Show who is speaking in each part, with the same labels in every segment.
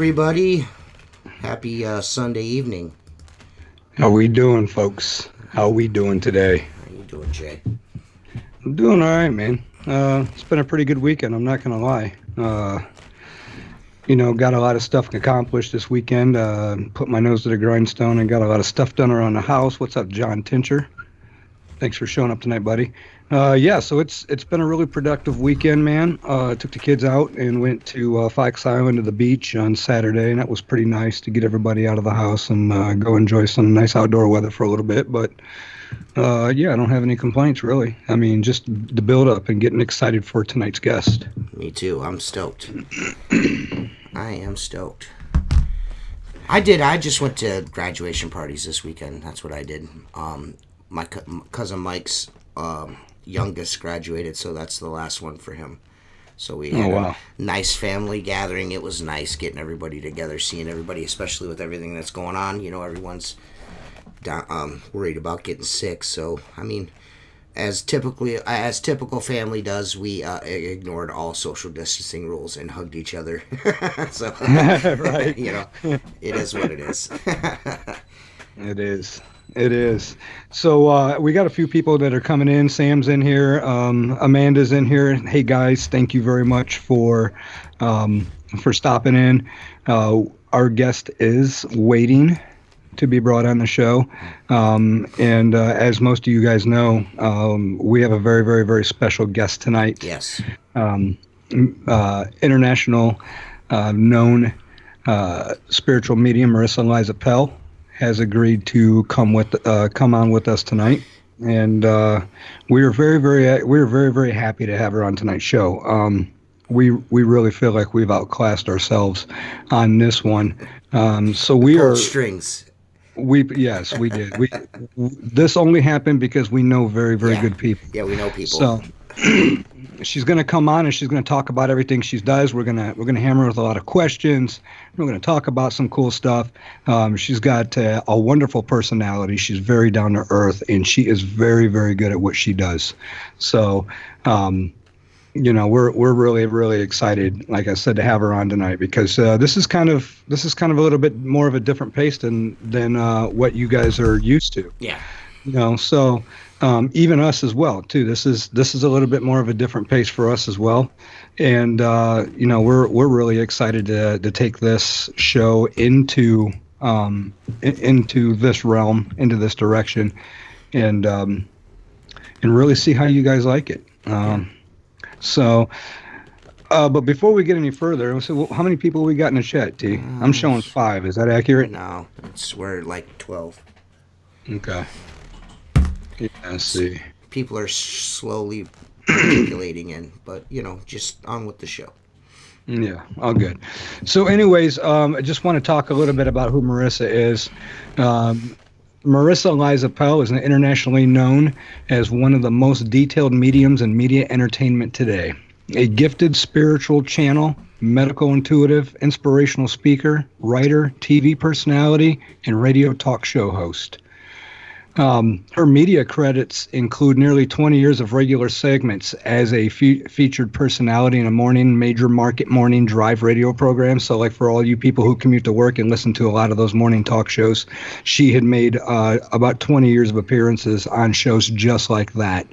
Speaker 1: everybody. Happy Sunday evening.
Speaker 2: How we doing, folks? How we doing today?
Speaker 1: How you doing, Jay?
Speaker 2: I'm doing all right, man. It's been a pretty good weekend, I'm not going to lie. Got a lot of stuff accomplished this weekend. Put my nose to the grindstone and got a lot of stuff done around the house. What's up, John Tincher? Thanks for showing up tonight, buddy. So it's been a really productive weekend, man. Took the kids out and went to Fox Island to the beach on Saturday, and that was pretty nice to get everybody out of the house and go enjoy some nice outdoor weather for a little bit. But I don't have any complaints, really. I mean, just the build up and getting excited for tonight's guest.
Speaker 1: Me too. I'm stoked. I am stoked. I just went to graduation parties this weekend. That's what I did. My cousin Mike's youngest graduated, so that's the last one for him. So we had a nice family gathering. It was nice getting everybody together, seeing everybody, especially with everything that's going on. You know, everyone's worried about getting sick. So, I mean, as typical family does, we ignored all social distancing rules and hugged each other. So,
Speaker 2: right.
Speaker 1: It is what it is.
Speaker 2: It is. So we got a few people that are coming in. Sam's in here. Amanda's in here. Hey guys, thank you very much for stopping in. Our guest is waiting to be brought on the show. And as most of you guys know, we have a very, very, very special guest tonight.
Speaker 1: Yes.
Speaker 2: International known spiritual medium Marisa Liza Pell has agreed to come on with us tonight, and we are very, very happy to have her on tonight's show. We really feel like we've outclassed ourselves on this one. So we are strings. Yes, we did. This only happened because we know very, very good people.
Speaker 1: Yeah, we know people.
Speaker 2: So she's going to come on and she's going to talk about everything she does. We're going to hammer her with a lot of questions. We're going to talk about some cool stuff. She's got a wonderful personality. She's very down to earth, and she is very, very good at what she does. So, we're really, really excited, like I said, to have her on tonight because this is kind of a little bit more of a different pace than what you guys are used to.
Speaker 1: Yeah.
Speaker 2: So even us as well too. This is a little bit more of a different pace for us as well, and we're really excited to take this show into this realm, into this direction, and really see how you guys like it. But before we get any further, so how many people we got in the chat, T? I'm showing 5. Is that accurate?
Speaker 1: No, we're like 12.
Speaker 2: Okay. Yeah, I see.
Speaker 1: People are slowly articulating in, but just on with the show.
Speaker 2: Yeah, all good. So anyways, I just want to talk a little bit about who Marisa is. Marisa Liza Pell is internationally known as one of the most detailed mediums in media entertainment today. A gifted spiritual channel, medical intuitive, inspirational speaker, writer, TV personality, and radio talk show host. Her media credits include nearly 20 years of regular segments as a featured personality in a major market morning drive radio program. So like for all you people who commute to work and listen to a lot of those morning talk shows, she had made about 20 years of appearances on shows just like that.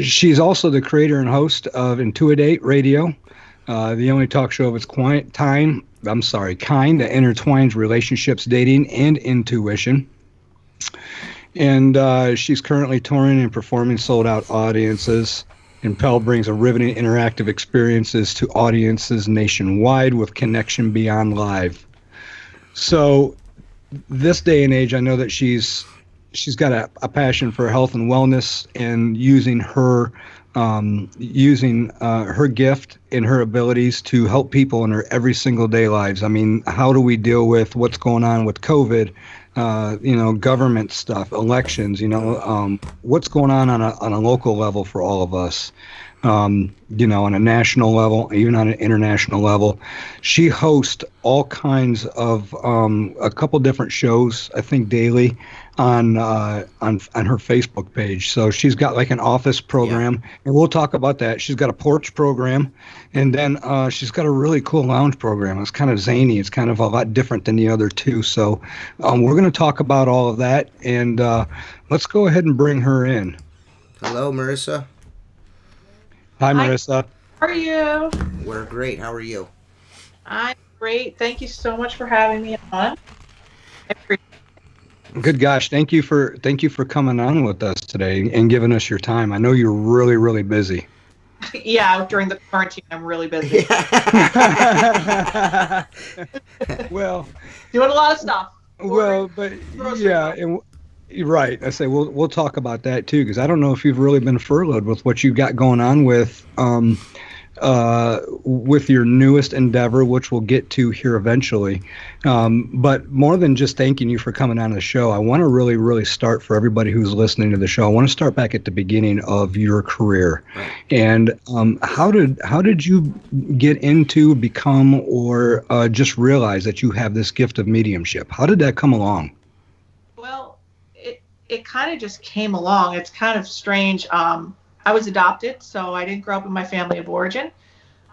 Speaker 2: She's also the creator and host of Intuidate Radio, the only talk show of its kind that intertwines relationships, dating, and intuition. And she's currently touring and performing sold-out audiences. And Pell brings a riveting interactive experiences to audiences nationwide with connection beyond live. So this day and age, I know that she's got a passion for health and wellness and using her gift and her abilities to help people in her every single day lives. I mean, how do we deal with what's going on with COVID, government stuff, elections, what's going on a local level for all of us. on a national level, even on an international level. She hosts all kinds of a couple different shows, I think daily, on her Facebook page. So she's got like an office program, and we'll talk about that. She's got a porch program, and then she's got a really cool lounge program. It's kind of zany. It's kind of a lot different than the other two. So we're going to talk about all of that, and let's go ahead and bring her in.
Speaker 1: Hello, Marisa.
Speaker 2: Hi, Marisa.
Speaker 3: How are you?
Speaker 1: We're great. How are you?
Speaker 3: I'm great. Thank you so much for having me on.
Speaker 2: Good gosh, thank you for coming on with us today and giving us your time. I know you're really, really busy.
Speaker 3: Yeah, during the quarantine, I'm really busy.
Speaker 2: Well,
Speaker 3: doing a lot of stuff.
Speaker 2: Well, but yeah, and right. I say we'll talk about that too, because I don't know if you've really been furloughed with what you got going on with your newest endeavor, which we'll get to here eventually. But more than just thanking you for coming on the show, I want to really, really start for everybody who's listening to the show. I want to start back at the beginning of your career.
Speaker 1: Right.
Speaker 2: And how did you get into, become, or just realize that you have this gift of mediumship? How did that come along?
Speaker 3: Well, it kind of just came along. It's kind of strange. I was adopted, so I didn't grow up in my family of origin.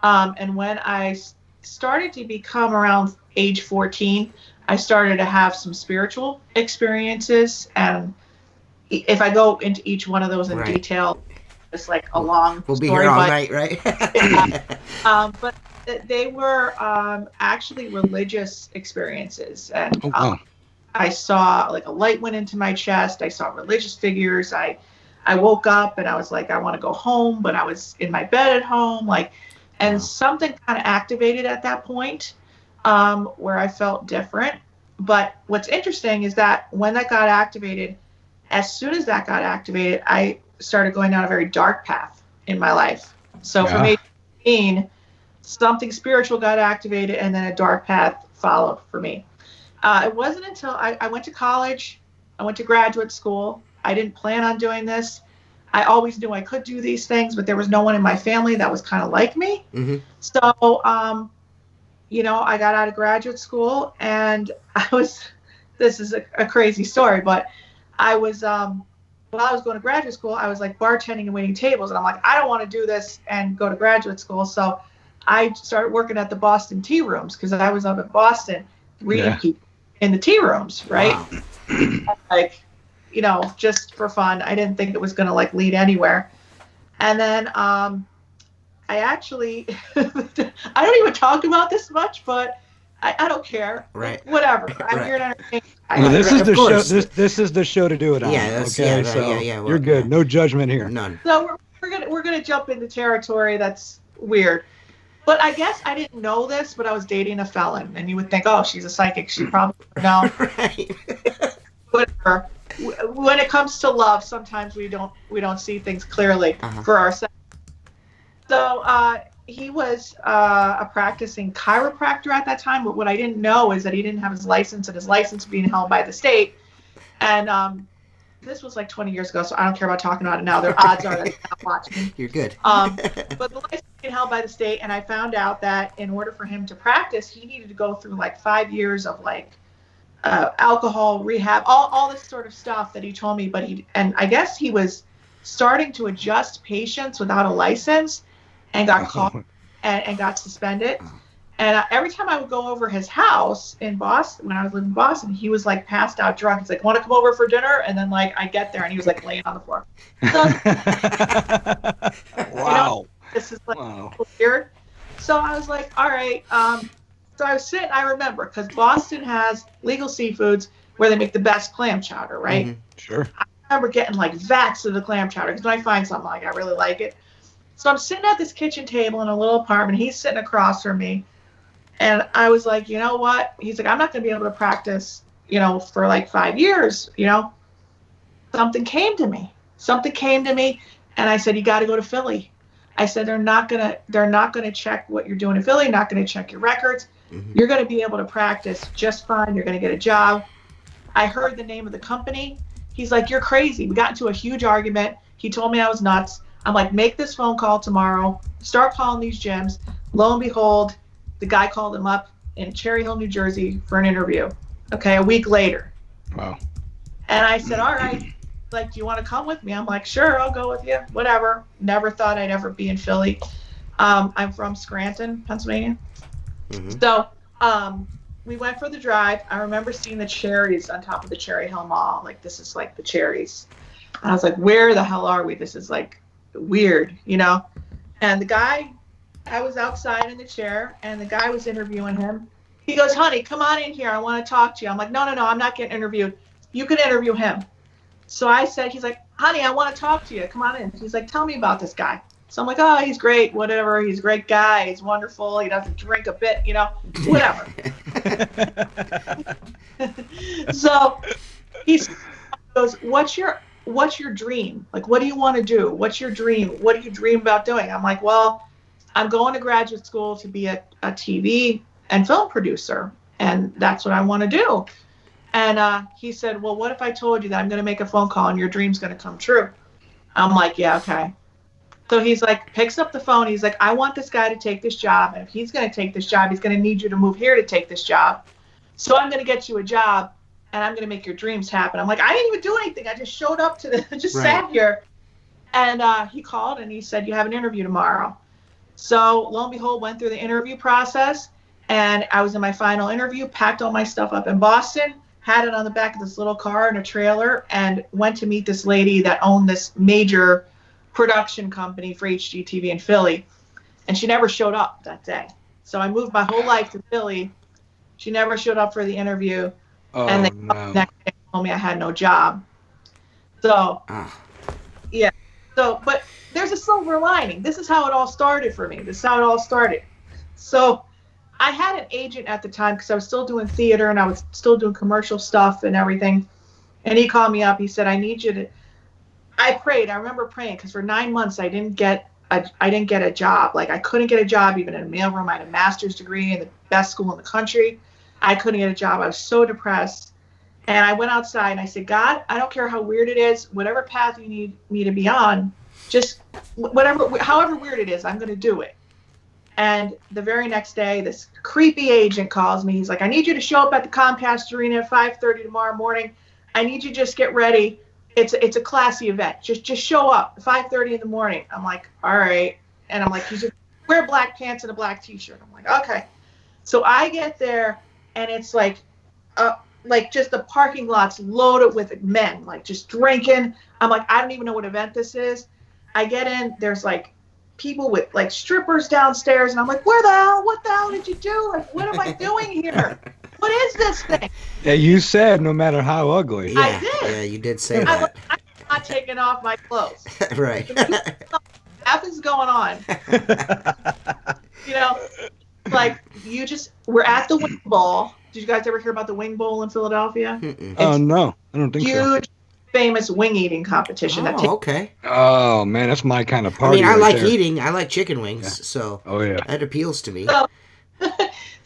Speaker 3: And when I started to become around age 14, I started to have some spiritual experiences. And if I go into each one of those in detail, it's like a long
Speaker 1: we'll be
Speaker 3: story.
Speaker 1: Here all night, right?
Speaker 3: But they were actually religious experiences. And I saw like a light went into my chest. I saw religious figures. I woke up and I was like, I want to go home, but I was in my bed at home, and something kind of activated at that point, where I felt different. But what's interesting is that when that got activated, as soon as that got activated, I started going down a very dark path in my life. So from age 18, something spiritual got activated, and then a dark path followed for me. It wasn't until I went to college, I went to graduate school. I didn't plan on doing this. I always knew I could do these things, but there was no one in my family that was kind of like me. Mm-hmm. So, I got out of graduate school, and this is a crazy story, but I was, while I was going to graduate school, I was like bartending and waiting tables, and I'm like, I don't want to do this and go to graduate school. So I started working at the Boston tea rooms, because I was up in Boston reading people in the tea rooms, right? Wow. Just for fun. I didn't think it was going to lead anywhere. And then I actually, I don't even talk about this much, but I don't care.
Speaker 1: Right.
Speaker 3: Whatever. I'm here to entertain.
Speaker 2: Well, this is the show. This is the show to do it on.
Speaker 1: Yeah. Well,
Speaker 2: you're good. No judgment here.
Speaker 1: None.
Speaker 3: So we're gonna jump into territory that's weird. But I guess I didn't know this, but I was dating a felon, and you would think, oh, she's a psychic. She probably no.
Speaker 1: Right.
Speaker 3: Whatever. When it comes to love, sometimes we don't see things clearly for ourselves. So he was a practicing chiropractor at that time, but what I didn't know is that he didn't have his license, and his license being held by the state. And this was like 20 years ago, so I don't care about talking about it now. Their odds are that he's not watching.
Speaker 1: You're good.
Speaker 3: But the license being held by the state, and I found out that in order for him to practice, he needed to go through 5 years of alcohol rehab, all this sort of stuff that he told me. But I guess he was starting to adjust patients without a license, and got caught and got suspended. And every time I would go over his house in Boston, when I was living in Boston, he was passed out drunk. He's like, want to come over for dinner? And then I get there and he was laying on the floor. So,
Speaker 2: wow.
Speaker 3: This is weird. So I was like, all right. So I was sitting, I remember, because Boston has Legal Seafoods where they make the best clam chowder, right?
Speaker 2: Mm-hmm. Sure. I
Speaker 3: remember getting vats of the clam chowder, because when I find something I really like it. So I'm sitting at this kitchen table in a little apartment. He's sitting across from me. And I was like, you know what? He's like, I'm not going to be able to practice, for 5 years, Something came to me. And I said, you got to go to Philly. I said, they're not going to check what you're doing in Philly. Not going to check your records. Mm-hmm. You're going to be able to practice just fine. You're going to get a job. I heard the name of the company. He's like, you're crazy. We got into a huge argument. He told me I was nuts. I'm like, make this phone call tomorrow. Start calling these gyms. Lo and behold, the guy called him up in Cherry Hill, New Jersey for an interview. Okay, a week later.
Speaker 2: Wow.
Speaker 3: And I said, all right, like, do you want to come with me? I'm like, sure, I'll go with you. Whatever. Never thought I'd ever be in Philly. I'm from Scranton, Pennsylvania.
Speaker 1: Mm-hmm.
Speaker 3: So we went for the drive. I remember seeing the cherries on top of the Cherry Hill Mall. Like, this is like the cherries. And I was like, where the hell are we? This is like weird, you know? And the guy, I was outside in the chair, and the guy was interviewing him. He goes, honey, come on in here. I want to talk to you. I'm like, no, I'm not getting interviewed. You can interview him. So I said, he's like, honey, I want to talk to you. Come on in. He's like, tell me about this guy. So I'm like, oh, he's great, whatever. He's a great guy. He's wonderful. He doesn't drink a bit, you know, whatever. So he goes, what's your dream? Like, what do you want to do? What's your dream? What do you dream about doing? I'm like, well, I'm going to graduate school to be a TV and film producer, and that's what I want to do. And he said, well, what if I told you that I'm going to make a phone call and your dream's going to come true? I'm like, yeah, okay. So he's like, picks up the phone. He's like, I want this guy to take this job. And if he's going to take this job, he's going to need you to move here to take this job. So I'm going to get you a job, and I'm going to make your dreams happen. I'm like, I didn't even do anything. I just showed up sat here. And he called, and he said, you have an interview tomorrow. So lo and behold, went through the interview process. And I was in my final interview, packed all my stuff up in Boston, had it on the back of this little car in a trailer, and went to meet this lady that owned this major production company for HGTV in Philly. And she never showed up that day. So I moved my whole life to Philly. She never showed up for the interview.
Speaker 2: Oh,
Speaker 3: and
Speaker 2: no.
Speaker 3: the next day told me I had no job. So, yeah. So, but there's a silver lining. This is how it all started for me. This is how it all started. So I had an agent at the time because I was still doing theater and I was still doing commercial stuff and everything. And he called me up. He said, I need you to, I prayed. I remember praying because for 9 months I didn't get a job. Like, I couldn't get a job even in a mailroom. I had a master's degree in the best school in the country. I couldn't get a job. I was so depressed. And I went outside and I said, God, I don't care how weird it is, whatever path you need me to be on, just however weird it is, I'm going to do it. And the very next day, this creepy agent calls me. He's like, I need you to show up at the Comcast Arena at 5:30 tomorrow morning. I need you to just get ready. It's a classy event. Just show up 5:30 in the morning. I'm like, all right. And I'm like, you just wear black pants and a black t-shirt. I'm like, okay. So I get there and it's like just the parking lot's loaded with men, like just drinking. I'm like, I don't even know what event this is. I get in, there's like people with like strippers downstairs, and I'm like, what the hell did you do? Like, what am I doing here? What is this thing?
Speaker 2: Yeah, you said no matter how ugly.
Speaker 1: Yeah,
Speaker 3: I did.
Speaker 1: Yeah, you did say that.
Speaker 3: I'm not taking off my clothes.
Speaker 1: Right.
Speaker 3: What is going on? You know, like, we're at the Wing Bowl. Did you guys ever hear about the Wing Bowl in Philadelphia?
Speaker 2: Oh, no. I don't think so.
Speaker 3: Huge, famous wing eating competition.
Speaker 1: Okay.
Speaker 2: Oh, man, that's my kind of party.
Speaker 1: I mean, I like
Speaker 2: there.
Speaker 1: eating. I like chicken wings, so
Speaker 2: yeah.
Speaker 1: that appeals to me.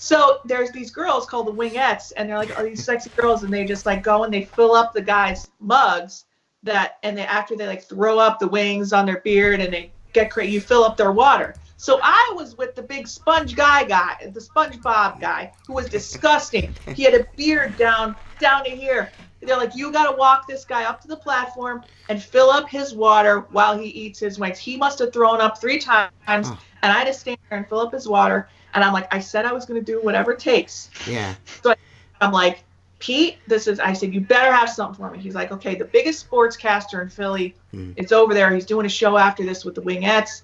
Speaker 3: So there's these girls called the Wingettes, and they're like, these sexy girls, and they just like go and they fill up the guys' mugs after they like throw up the wings on their beard and they get crazy, you fill up their water. So I was with the big sponge guy, the SpongeBob guy, who was disgusting. He had a beard down to here. They're like, you got to walk this guy up to the platform and fill up his water while he eats his wings. He must have thrown up 3 times, and I had to stand there and fill up his water. And I'm like, I said I was going to do whatever it takes.
Speaker 1: Yeah.
Speaker 3: So I'm like, Pete, I said, you better have something for me. He's like, okay, the biggest sportscaster in Philly, it's over there. He's doing a show after this with the Wingettes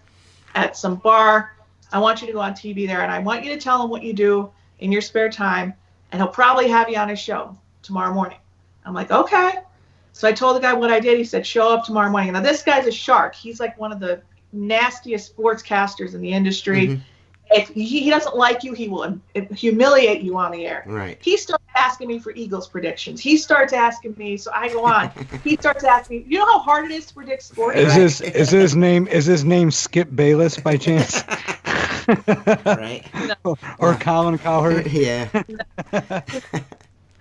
Speaker 3: at some bar. I want you to go on TV there, and I want you to tell him what you do in your spare time, and he'll probably have you on his show tomorrow morning. I'm like, okay. So I told the guy what I did. He said, show up tomorrow morning. Now, this guy's a shark. He's like one of the nastiest sportscasters in the industry. Mm-hmm. If he doesn't like you, he will humiliate you on the air.
Speaker 1: Right.
Speaker 3: He starts asking me for Eagles predictions. He starts asking me, so I go on. He starts asking me, you know how hard it is to predict sports?
Speaker 2: Is his name Skip Bayless by chance?
Speaker 1: Right.
Speaker 3: No.
Speaker 2: Or Colin Cowherd?
Speaker 1: Yeah.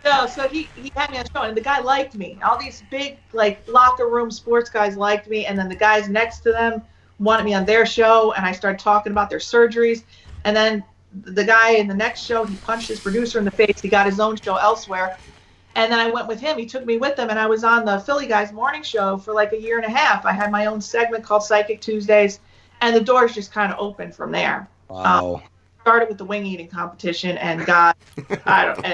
Speaker 3: No, so he had me on the show, and the guy liked me. All these big, like, locker room sports guys liked me, and then the guys next to them wanted me on their show, and I started talking about their surgeries. And then the guy in the next show, he punched his producer in the face. He got his own show elsewhere. And then I went with him. He took me with him, and I was on the Philly Guys morning show for like a year and a half. I had my own segment called Psychic Tuesdays, and the doors just kind of opened from there.
Speaker 2: Wow.
Speaker 3: Started with the wing eating competition, and got, I don't know.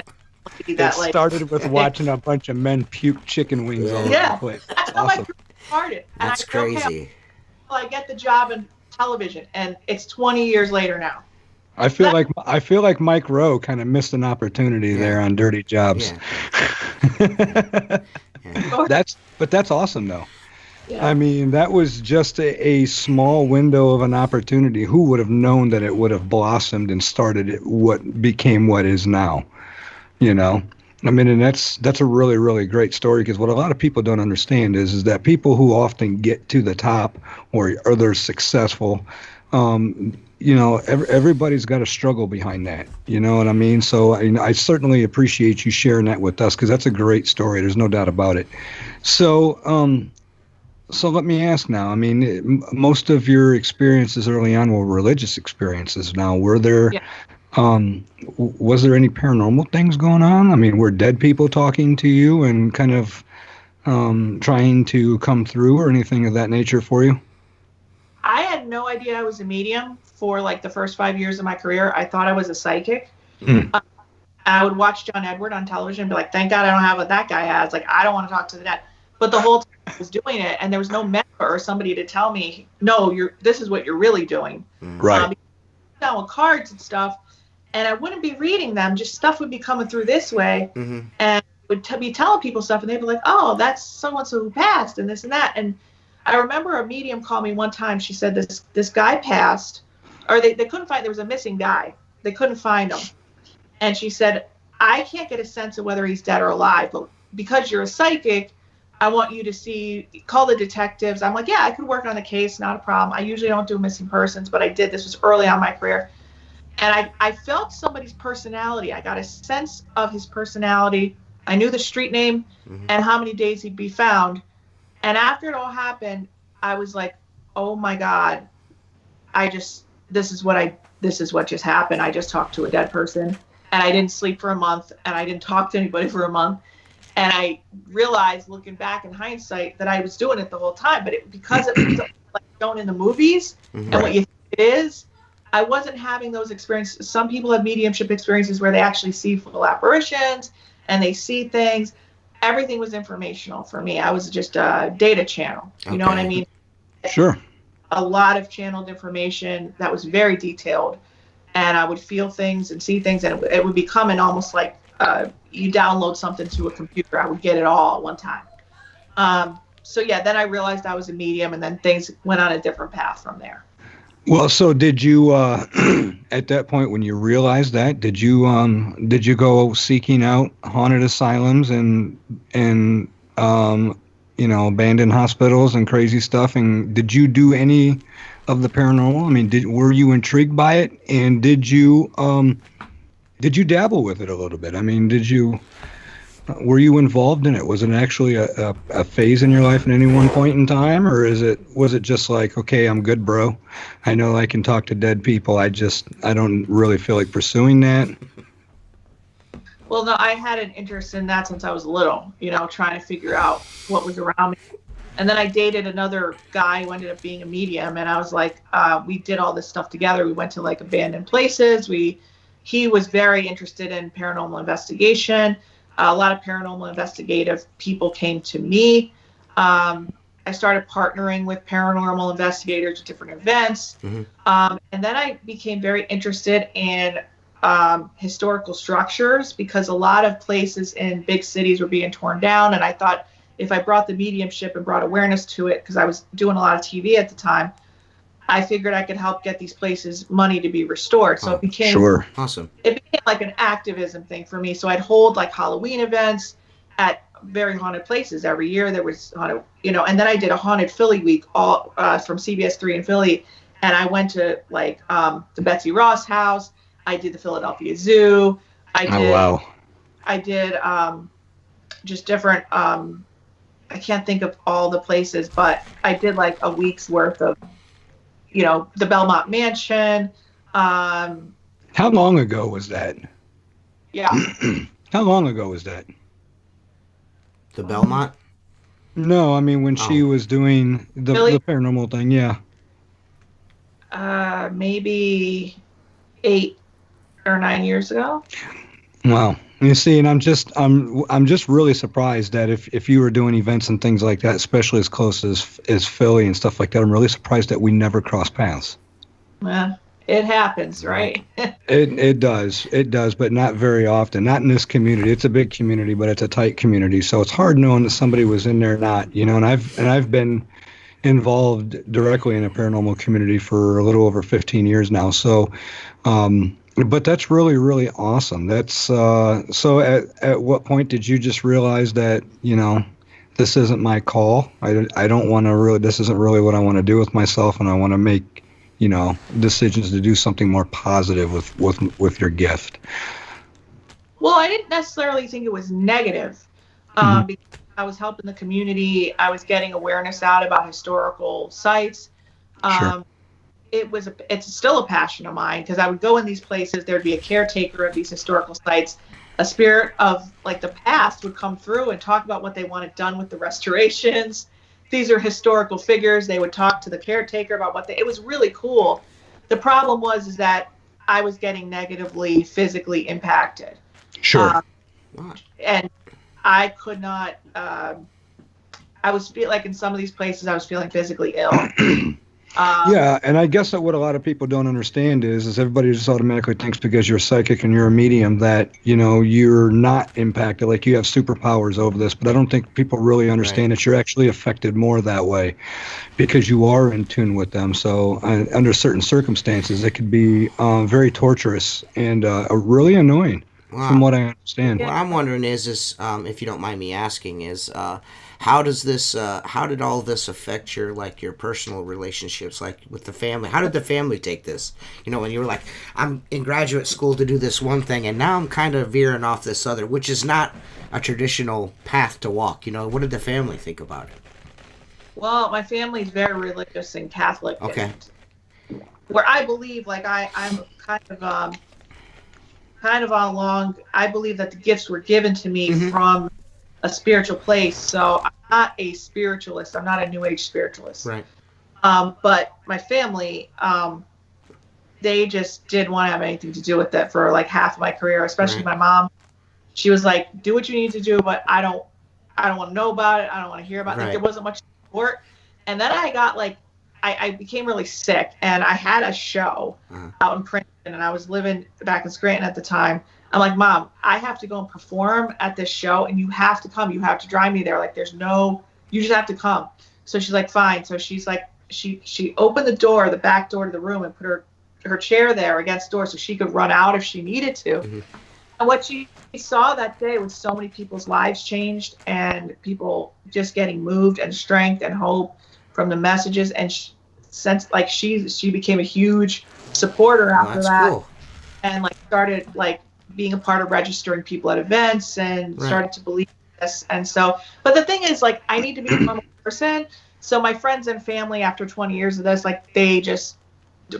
Speaker 2: It started with watching a bunch of men puke chicken wings all over the place.
Speaker 3: That's how my career started.
Speaker 1: That's crazy.
Speaker 3: I get the job in television, and it's 20 years later now.
Speaker 2: I feel like Mike Rowe kind of missed an opportunity there on Dirty Jobs.
Speaker 1: Yeah.
Speaker 2: That's awesome though.
Speaker 3: Yeah.
Speaker 2: I mean, that was just a small window of an opportunity. Who would have known that it would have blossomed and started what became what is now? You know, I mean, and that's a really, really great story, because what a lot of people don't understand is that people who often get to the top or they're successful, you know, everybody's got a struggle behind that. You know what I mean? So I certainly appreciate you sharing that with us, because that's a great story. There's no doubt about it. So let me ask now. I mean, most of your experiences early on were religious experiences. Now, were there? Yeah. Was there any paranormal things going on? I mean, were dead people talking to you and kind of trying to come through or anything of that nature for you?
Speaker 3: I had no idea I was a medium for like the first 5 years of my career. I thought I was a psychic. I would watch John Edward on television and be like, thank God I don't have what that guy has. Like, I don't want to talk to the dead. But the whole time I was doing it, and there was no mentor or somebody to tell me, no, this is what you're really doing.
Speaker 2: Right.
Speaker 3: Down with cards and stuff. And I wouldn't be reading them, just stuff would be coming through this way, and would be telling people stuff, and they'd be like, oh, that's so-and-so who passed, and this and that. And I remember a medium called me one time. She said this guy passed, or they couldn't find, there was a missing guy. They couldn't find him. And she said, I can't get a sense of whether he's dead or alive, but because you're a psychic, I want you to call the detectives. I'm like, yeah, I could work on the case, not a problem. I usually don't do missing persons, but I did. This was early on in my career. And I felt somebody's personality. I got a sense of his personality. I knew the street name and how many days he'd be found. And after it all happened, I was like, oh my God, this is what just happened. I just talked to a dead person, and I didn't sleep for a month, and I didn't talk to anybody for a month. And I realized, looking back in hindsight, that I was doing it the whole time. But because it was like shown in the movies and what you think it is, I wasn't having those experiences. Some people have mediumship experiences where they actually see full apparitions and they see things. Everything was informational for me. I was just a data channel. You know what I mean?
Speaker 2: Sure.
Speaker 3: A lot of channeled information that was very detailed. And I would feel things and see things, and it would be coming almost like you download something to a computer. I would get it all at one time. So yeah, then I realized I was a medium, and then things went on a different path from there.
Speaker 2: Well, so did you, at that point when you realized that, did you go seeking out haunted asylums and you know, abandoned hospitals and crazy stuff? And did you do any of the paranormal? I mean, were you intrigued by it? And did you dabble with it a little bit? I mean, were you involved in it? Was it actually a phase in your life at any one point in time, or was it just like, okay, I'm good, bro. I know I can talk to dead people. I don't really feel like pursuing that.
Speaker 3: Well, no, I had an interest in that since I was little, you know, trying to figure out what was around me. And then I dated another guy who ended up being a medium, and I was like, we did all this stuff together. We went to like abandoned places. He was very interested in paranormal investigation. A lot of paranormal investigative people came to me. I started partnering with paranormal investigators at different events. And then I became very interested in historical structures, because a lot of places in big cities were being torn down. And I thought, if I brought the mediumship and brought awareness to it, because I was doing a lot of TV at the time, I figured I could help get these places money to be restored. So it became
Speaker 1: awesome.
Speaker 3: It became like an activism thing for me. So I'd hold like Halloween events at very haunted places every year. There was haunted, you know, and then I did a haunted Philly week all from CBS 3 in Philly, and I went to like the Betsy Ross house. I did the Philadelphia Zoo. I did just different. I can't think of all the places, but I did like a week's worth of the Belmont Mansion.
Speaker 2: How long ago was that?
Speaker 3: Yeah.
Speaker 2: How long ago was that?
Speaker 1: The Belmont?
Speaker 2: No, I mean when she was doing the paranormal thing, yeah.
Speaker 3: Maybe 8 or 9 years ago.
Speaker 2: Wow. You see, and I'm just really surprised that if you were doing events and things like that, especially as close as Philly and stuff like that, I'm really surprised that we never crossed paths.
Speaker 3: Well, it happens, right?
Speaker 2: It does, but not very often. Not in this community. It's a big community, but it's a tight community, so it's hard knowing that somebody was in there or not. And I've been involved directly in a paranormal community for a little over 15 years now. So, but that's really, really awesome. That's so. At what point did you just realize that this isn't my call? I don't want to really. This isn't really what I want to do with myself, and I want to make decisions to do something more positive with your gift.
Speaker 3: Well, I didn't necessarily think it was negative. Because I was helping the community. I was getting awareness out about historical sites.
Speaker 2: Sure.
Speaker 3: It's still a passion of mine, because I would go in these places. There'd be a caretaker of these historical sites. A spirit of like the past would come through and talk about what they wanted done with the restorations. These are historical figures. They would talk to the caretaker about it was really cool. The problem was that I was getting negatively physically impacted.
Speaker 2: Sure.
Speaker 3: And I could not, I was like in some of these places, I was feeling physically ill.
Speaker 2: Yeah, and I guess that what a lot of people don't understand is everybody just automatically thinks because you're psychic and you're a medium that, you're not impacted, like you have superpowers over this. But I don't think people really understand that you're actually affected more that way because you are in tune with them. So under certain circumstances, it could be very torturous and really annoying. Wow. From what I understand.
Speaker 1: What I'm wondering is if you don't mind me asking, is how did all this affect your personal relationships, like with the family? How did the family take this? When you were like, I'm in graduate school to do this one thing, and now I'm kind of veering off this other, which is not a traditional path to walk. What did the family think about it?
Speaker 3: Well, my family's very religious and Catholic.
Speaker 1: Okay.
Speaker 3: And where I believe, like I'm kind of all along, I believe that the gifts were given to me from a spiritual place. So I'm not a spiritualist. I'm not a New Age spiritualist.
Speaker 1: Right.
Speaker 3: But my family, they just didn't want to have anything to do with that for like half of my career, especially my mom. She was like, do what you need to do, but I don't want to know about it. I don't want to hear about it. Like, there wasn't much support. And then I got I became really sick, and I had a show out in Princeton, and I was living back in Scranton at the time. I'm like, Mom, I have to go and perform at this show, and you have to come. You have to drive me there. Like, you just have to come. So she's like, fine. So she's like, she opened the back door to the room, and put her chair there against the door so she could run out if she needed to. Mm-hmm. And what she saw that day was so many people's lives changed, and people just getting moved, and strength and hope from the messages. And she became a huge supporter after that. Cool. And started being a part of registering people at events, and started to believe this. And so, but the thing is, I need to be a normal person. So my friends and family, after 20 years of this,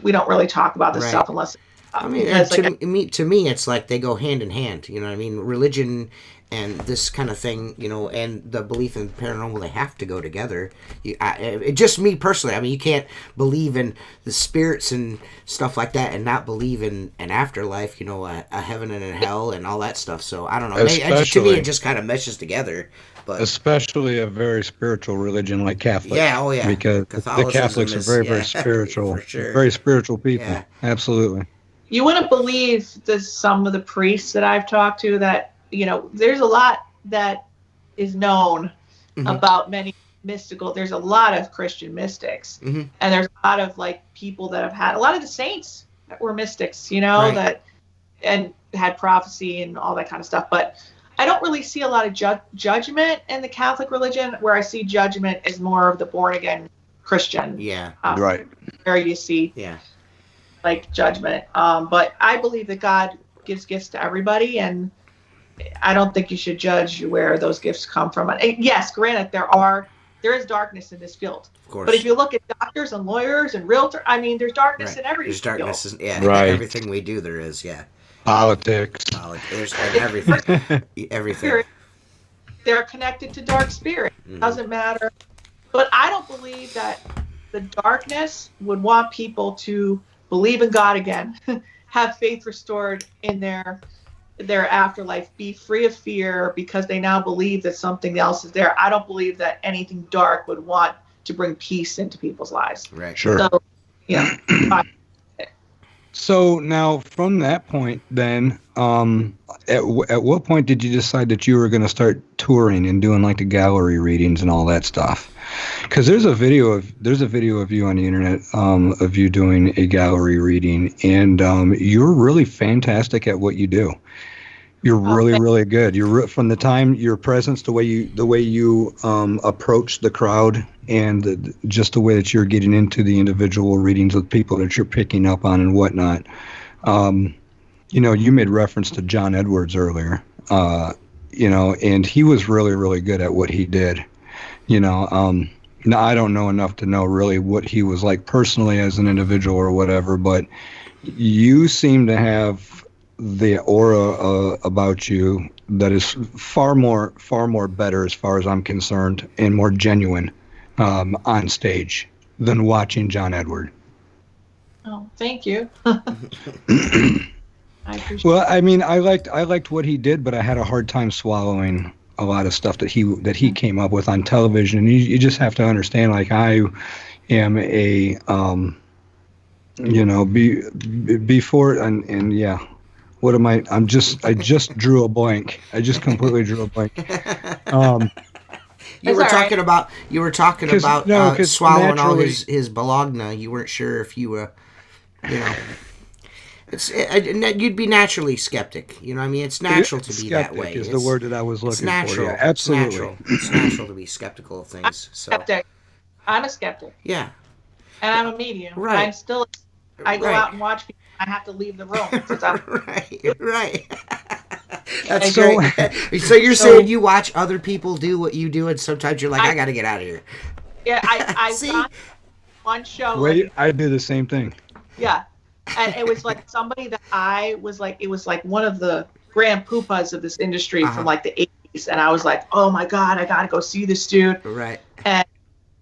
Speaker 3: we don't really talk about this stuff unless.
Speaker 1: I mean, to me, it's like they go hand in hand. You know what I mean? Religion and this kind of thing, and the belief in paranormal, they have to go together. Just me personally, I mean, you can't believe in the spirits and stuff like that and not believe in an afterlife, a heaven and a hell and all that stuff. So I don't know. To me, it just kind of meshes together. But
Speaker 2: especially a very spiritual religion like Catholic.
Speaker 1: Yeah, oh yeah.
Speaker 2: Because the Catholics are very, very spiritual, very spiritual people. Yeah. Absolutely.
Speaker 3: You wouldn't believe some of the priests that I've talked to that, there's a lot that is known about many mystical. There's a lot of Christian mystics, and there's a lot of people that have had a lot of the saints that were mystics, that and had prophecy and all that kind of stuff. But I don't really see a lot of judgment in the Catholic religion. Where I see judgment is more of the born again Christian.
Speaker 1: Yeah.
Speaker 2: Right.
Speaker 3: Where you see.
Speaker 1: Yeah.
Speaker 3: Judgment. But I believe that God gives gifts to everybody, and I don't think you should judge where those gifts come from. And yes, granted, there are there is darkness in this field.
Speaker 1: Of course.
Speaker 3: But if you look at doctors and lawyers and realtors, I mean, there's darkness in every
Speaker 1: There's darkness
Speaker 3: field.
Speaker 2: Right.
Speaker 1: Everything we do there is,
Speaker 2: Politics.
Speaker 1: There's everything. Everything.
Speaker 3: They're connected to dark spirit. Doesn't matter. But I don't believe that the darkness would want people to believe in God again, have faith restored in their afterlife, be free of fear because they now believe that something else is there. I don't believe that anything dark would want to bring peace into people's lives.
Speaker 1: Right.
Speaker 2: Sure.
Speaker 3: So,
Speaker 2: So now, from that point, then, at what point did you decide that you were going to start touring and doing like the gallery readings and all that stuff? Because there's a video of you on the internet of you doing a gallery reading, and you're really fantastic at what you do. You're really good. From the time your presence, the way you approach the crowd, and just the way that you're getting into the individual readings of people that you're picking up on and whatnot. You made reference to John Edwards earlier, and he was really good at what he did. Now I don't know enough to know really what he was like personally as an individual or whatever, but you seem to have the aura about you that is far more better as far as I'm concerned, and more genuine on stage than watching John Edward.
Speaker 3: Oh, thank you. I appreciate
Speaker 2: Well, I mean, I liked what he did, but I had a hard time swallowing a lot of stuff that he came up with on television. And you just have to understand, like, I am a before and yeah. What am I? I just drew a blank. I just completely drew a blank.
Speaker 1: You were talking about swallowing all his Bologna. You weren't sure if you were, you'd be naturally skeptic. You know what I mean? It's natural to be that way.
Speaker 2: Is the word that I was looking
Speaker 1: natural.
Speaker 2: for. Yeah, absolutely.
Speaker 1: It's natural to be skeptical of things.
Speaker 3: skeptic. I'm a skeptic.
Speaker 1: Yeah.
Speaker 3: And I'm a medium.
Speaker 1: Right.
Speaker 3: I'm still. I go out and watch people. I have to leave the room.
Speaker 1: Right. That's great. So you're saying you watch other people do what you do, and sometimes you're like, I got to get out of here.
Speaker 3: Yeah, I saw one show.
Speaker 2: Wait, I do the same thing.
Speaker 3: Yeah, and it was like somebody that I was like, it was like one of the grand poopas of this industry from like the 80s, and I was like, oh my God, I got to go see this dude.
Speaker 1: Right.
Speaker 3: And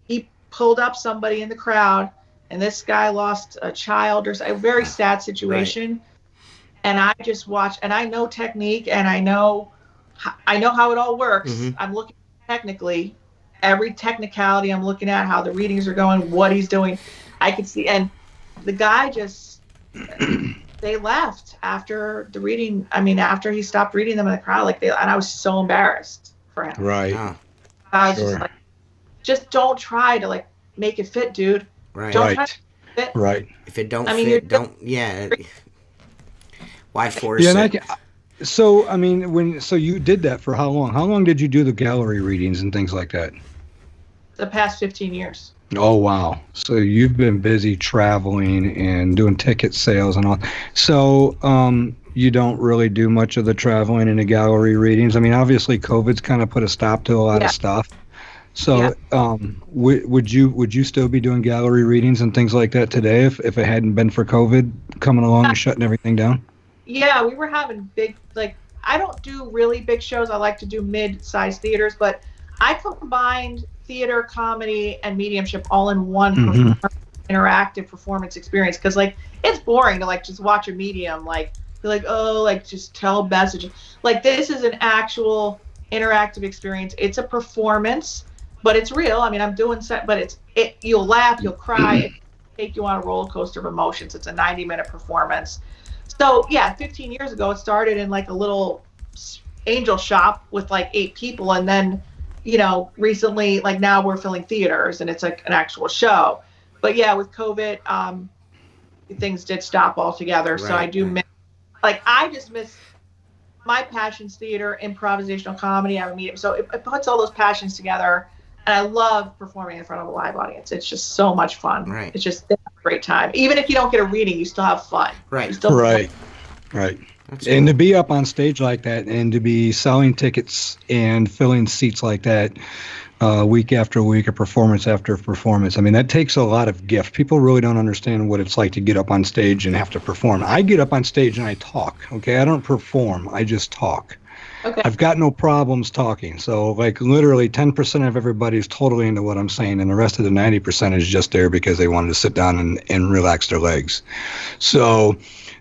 Speaker 3: he pulled up somebody in the crowd. And this guy lost a child or a very sad situation. Right. And I just watched, and I know technique, and I know how it all works. Mm-hmm. I'm looking technically, every technicality I'm looking at, how the readings are going, what he's doing. I could see, and the guy just, they left after the reading. I mean, after he stopped reading them in the crowd, and I was so embarrassed for him.
Speaker 2: Right.
Speaker 3: I was just like, just don't try to make it fit, dude.
Speaker 1: Right.
Speaker 3: Don't try to fit.
Speaker 2: Right.
Speaker 1: If it don't fit, don't. Yeah. Why force it?
Speaker 2: So you did that for how long? How long did you do the gallery readings and things like that?
Speaker 3: The past 15 years.
Speaker 2: Oh wow! So you've been busy traveling and doing ticket sales and all. So you don't really do much of the traveling and the gallery readings. I mean, obviously, COVID's kind of put a stop to a lot of stuff. So, would you still be doing gallery readings and things like that today if it hadn't been for COVID coming along and shutting everything down?
Speaker 3: Yeah, we were having big, I don't do really big shows. I like to do mid-sized theaters, but I combined theater, comedy, and mediumship all in one interactive performance experience. Because it's boring to just watch a medium, just tell messages. This is an actual interactive experience. It's a performance. But it's real. I mean, I'm doing but you'll laugh, you'll cry, it'll take you on a roller coaster of emotions. It's a 90-minute performance. So yeah, 15 years ago, it started in a little angel shop with 8 people. And then, recently, now we're filling theaters and it's an actual show. But yeah, with COVID, things did stop altogether. Right, so I do miss, I just miss my passions, theater, improvisational comedy. I'm a medium. So it puts all those passions together. And I love performing in front of a live audience. It's just so much fun. Right. It's a great time. Even if you don't get a reading, you still have fun.
Speaker 1: Right.
Speaker 2: Right. And to be up on stage like that and to be selling tickets and filling seats like that week after week or performance after performance, I mean, that takes a lot of gift. People really don't understand what it's like to get up on stage and have to perform. I get up on stage and I talk, okay? I don't perform. I just talk.
Speaker 3: Okay.
Speaker 2: I've got no problems talking. So, like, literally 10% of everybody is totally into what I'm saying, and the rest of the 90% is just there because they wanted to sit down and relax their legs. So...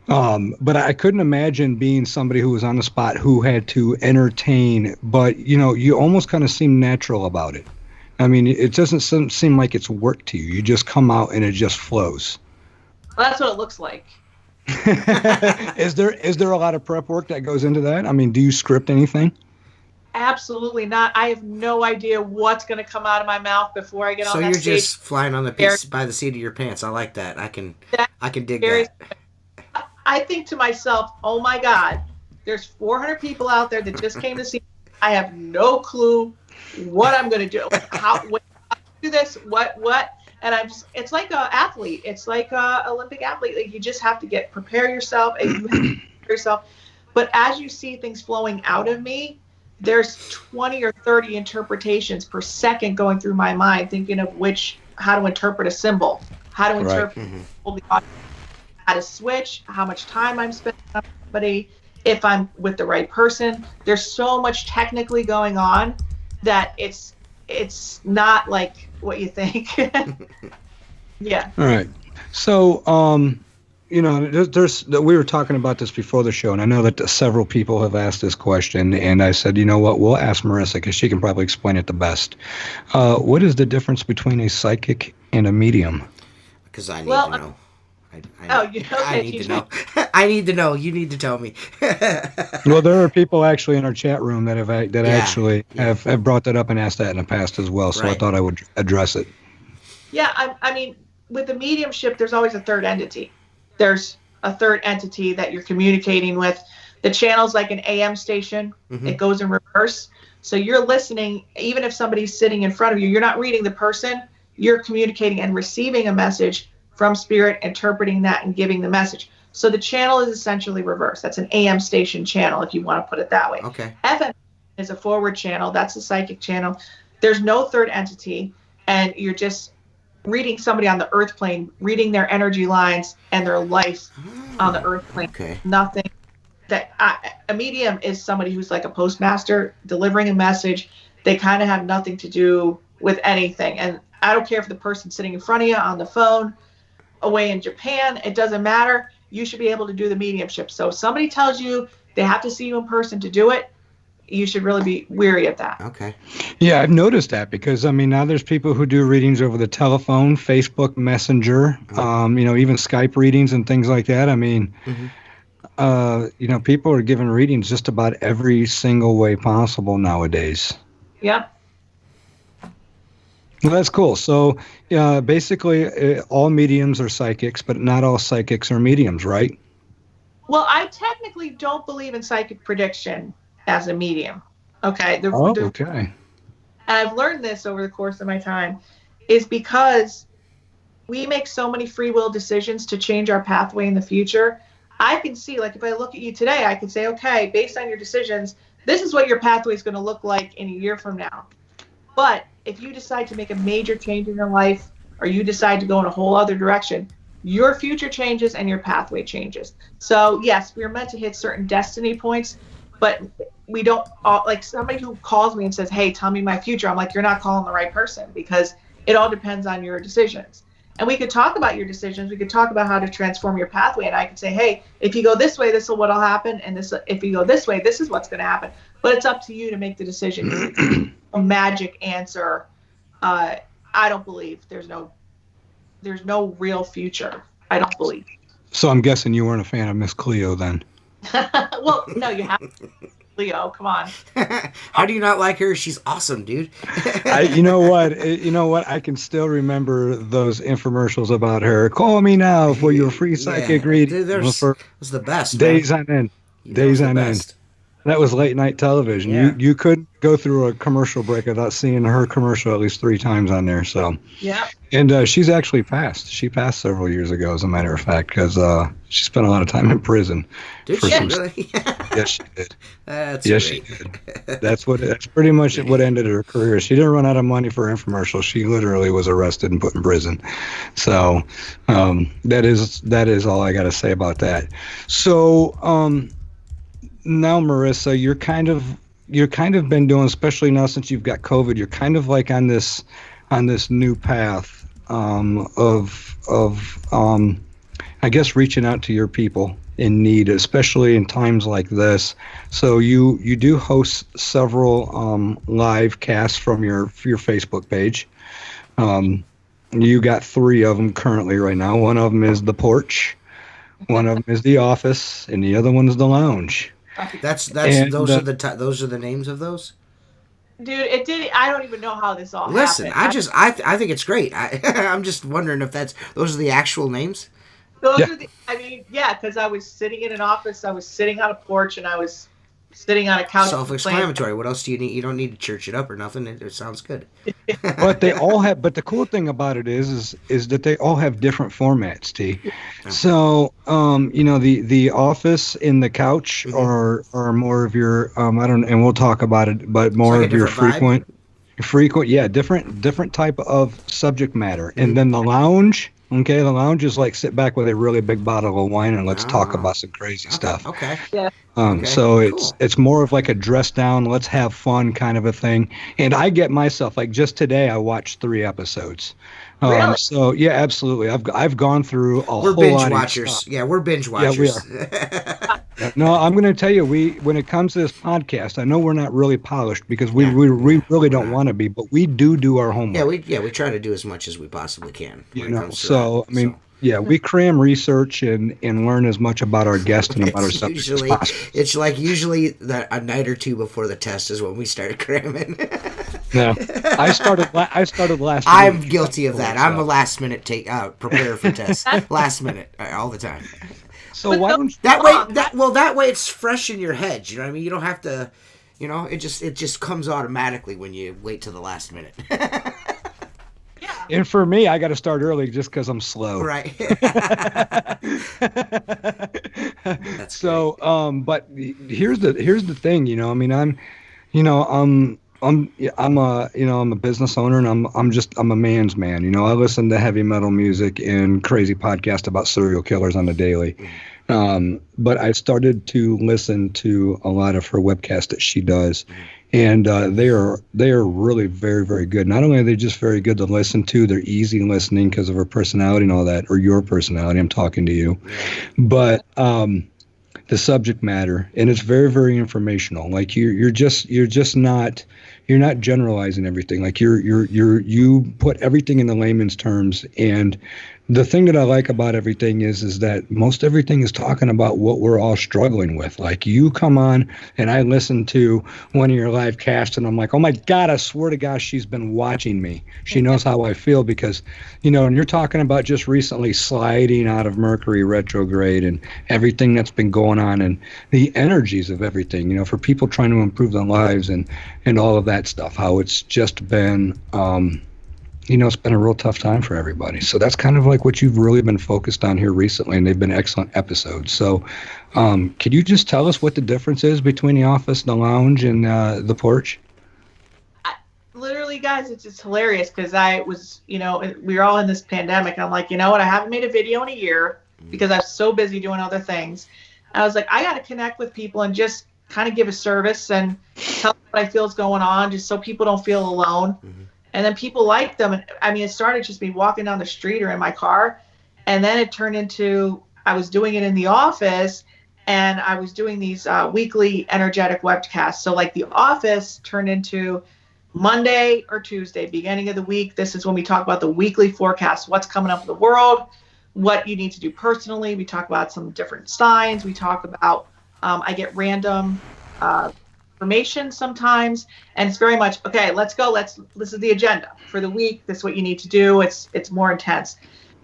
Speaker 2: but I couldn't imagine being somebody who was on the spot who had to entertain, but, you almost kind of seem natural about it. I mean, it doesn't seem like it's work to you. You just come out and it just flows.
Speaker 3: Well, that's what it looks like.
Speaker 2: Is there a lot of prep work that goes into that? I mean, do you script anything?
Speaker 3: Absolutely not. I have no idea what's going to come out of my mouth before I get on that stage.
Speaker 1: So you're just flying on the piece by the seat of your pants. I like that. I can dig that.
Speaker 3: I think to myself, oh my God, there's 400 people out there that just came to see me. I have no clue what I'm going to do. How to do this? What? And it's like an athlete. It's like an Olympic athlete. Like, you just have to prepare yourself and you have to prepare yourself. But as you see things flowing out of me, there's 20 or 30 interpretations per second going through my mind, thinking of how to interpret a symbol, how to interpret the audio, how to switch, how much time I'm spending on somebody, if I'm with the right person. There's so much technically going on that it's not like what you think. Yeah.
Speaker 2: All right. So, we were talking about this before the show, and I know that several people have asked this question, and I said, you know what, we'll ask Marisa because she can probably explain it the best. What is the difference between a psychic and a medium?
Speaker 1: Because I need to know. I need to know. I need to know. You need to tell me.
Speaker 2: Well, there are people actually in our chat room that have brought that up and asked that in the past as well. So right. I thought I would address it.
Speaker 3: Yeah, I mean, with the mediumship, there's always a third entity. There's a third entity that you're communicating with. The channel's like an AM station. Mm-hmm. It goes in reverse. So you're listening, even if somebody's sitting in front of you, you're not reading the person. You're communicating and receiving a message from spirit, interpreting that and giving the message. So the channel is essentially reverse. That's an AM station channel, if you want to put it that way.
Speaker 1: Okay.
Speaker 3: FM is a forward channel. That's a psychic channel. There's no third entity, and you're just reading somebody on the earth plane, reading their energy lines and their life on the earth plane.
Speaker 1: Okay.
Speaker 3: Nothing. A medium is somebody who's like a postmaster delivering a message. They kind of have nothing to do with anything. And I don't care if the person's sitting in front of you on the phone, away in Japan, it doesn't matter. You should be able to do the mediumship. So if somebody tells you they have to see you in person to do it, you should really be wary of that.
Speaker 1: Okay.
Speaker 2: Yeah, I've noticed that because, I mean, now there's people who do readings over the telephone, Facebook Messenger, even Skype readings and things like that. I mean, people are giving readings just about every single way possible nowadays.
Speaker 3: Yep.
Speaker 2: Well, that's cool. So basically, all mediums are psychics, but not all psychics are mediums, right?
Speaker 3: Well, I technically don't believe in psychic prediction as a medium. Okay.
Speaker 2: Okay.
Speaker 3: And I've learned this over the course of my time, is because we make so many free will decisions to change our pathway in the future. I can see, like, if I look at you today, I can say, okay, based on your decisions, this is what your pathway is going to look like in a year from now. But if you decide to make a major change in your life, or you decide to go in a whole other direction, your future changes and your pathway changes. So yes, we're meant to hit certain destiny points, but we don't like somebody who calls me and says, hey, tell me my future. I'm like, you're not calling the right person, because it all depends on your decisions. And we could talk about your decisions. We could talk about how to transform your pathway. And I could say, hey, if you go this way, this is what'll happen. And if you go this way, this is what's going to happen. But it's up to you to make the decision. A magic answer. I don't believe there's no real future. I don't believe.
Speaker 2: So I'm guessing you weren't a fan of Miss Cleo then.
Speaker 3: Well, no, you have Cleo. Come on.
Speaker 1: How do you not like her? She's awesome, dude.
Speaker 2: You know what? I can still remember those infomercials about her. Call me now for your free psychic reading.
Speaker 1: It was the best.
Speaker 2: Days on end. Days on end. That was late night television.
Speaker 1: Yeah.
Speaker 2: You couldn't go through a commercial break without seeing her commercial at least 3 times on there. So
Speaker 3: Yeah.
Speaker 2: And she's actually passed. She passed several years ago, as a matter of fact, because she spent a lot of time in prison.
Speaker 1: Did she really?
Speaker 2: Yes, she did.
Speaker 1: That's
Speaker 2: yes,
Speaker 1: great.
Speaker 2: she did. That's pretty much what ended her career. She didn't run out of money for infomercials. She literally was arrested and put in prison. So that is all I got to say about that. So now, Marisa, you're kind of been doing, especially now since you've got COVID, you're kind of like on this new path of I guess reaching out to your people in need, especially in times like this. So you do host several live casts from your Facebook page. You got 3 of them currently right now. One of them is the porch, one of them is the office, and the other one is the lounge.
Speaker 1: Those are the names of those.
Speaker 3: Dude, it did. I don't even know how this all
Speaker 1: Listen,
Speaker 3: happened.
Speaker 1: I think it's great. I'm just wondering if those are the actual names.
Speaker 3: Those are because I was sitting in an office, I was sitting on a porch, and I was sitting on a couch.
Speaker 1: Self-explanatory. What else do you need? You don't need to church it up or nothing. It sounds good.
Speaker 2: But they all have. But the cool thing about it is that they all have different formats. T. So the office and the couch are more of your and we'll talk about it, but more of your frequent, different type of subject matter, and then the lounge. Okay, the lounge is like sit back with a really big bottle of wine and let's talk about some crazy stuff.
Speaker 3: Okay. Yeah.
Speaker 2: So it's more of like a dress down, let's have fun kind of a thing. And I get myself, like just today I watched 3 episodes.
Speaker 3: Really?
Speaker 2: So yeah, absolutely. I've gone through a whole lot.
Speaker 1: We're binge watchers. Yeah, we're binge watchers.
Speaker 2: Yeah, we are. No, I'm going to tell you, when it comes to this podcast, I know we're not really polished because we really don't want to be, but we do our homework.
Speaker 1: We try to do as much as we possibly can.
Speaker 2: We cram research and learn as much about our guest and about our subject as possible.
Speaker 1: It's like usually a night or 2 before the test is when we start cramming.
Speaker 2: No, I started last.
Speaker 1: I'm guilty of that. I'm a last minute prepare for tests. Last minute, all the time.
Speaker 2: So why don't you,
Speaker 1: that way it's fresh in your head. You know what I mean? You don't have to. It just comes automatically when you wait till the last minute.
Speaker 2: And for me, I got to start early just because I'm slow.
Speaker 1: Right.
Speaker 2: So, but here's the thing. I'm a business owner and I'm a man's man. I listen to heavy metal music and crazy podcasts about serial killers on the daily. But I started to listen to a lot of her webcasts that she does. And they are really very, very good. Not only are they just very good to listen to, they're easy listening because of her personality and all that, or your personality. I'm talking to you, but the subject matter, and it's very, very informational. Like you're not generalizing everything. Like you put everything in the layman's terms. And the thing that I like about everything is that most everything is talking about what we're all struggling with. Like you come on and I listen to one of your live casts and I'm like, oh my God, I swear to gosh, she's been watching me. She knows how I feel because, and you're talking about just recently sliding out of Mercury retrograde and everything that's been going on and the energies of everything, for people trying to improve their lives and all of that stuff, how it's just been, it's been a real tough time for everybody. So that's kind of like what you've really been focused on here recently, and they've been excellent episodes. So could you just tell us what the difference is between the office, the lounge, and the porch?
Speaker 3: Literally, guys, it's just hilarious because I was, we were all in this pandemic. I'm like, I haven't made a video in a year because I was so busy doing other things. I was like, I got to connect with people and just kind of give a service and tell them what I feel is going on just so people don't feel alone. Mm-hmm. And then people liked them. And it started just me walking down the street or in my car. And then it turned into, I was doing it in the office and I was doing these weekly energetic webcasts. So like the office turned into Monday or Tuesday, beginning of the week. This is when we talk about the weekly forecast, what's coming up in the world, what you need to do personally. We talk about some different signs. We talk about, I get random information sometimes, and it's very much, okay, let's go. This is the agenda for the week. This is what you need to do. It's more intense.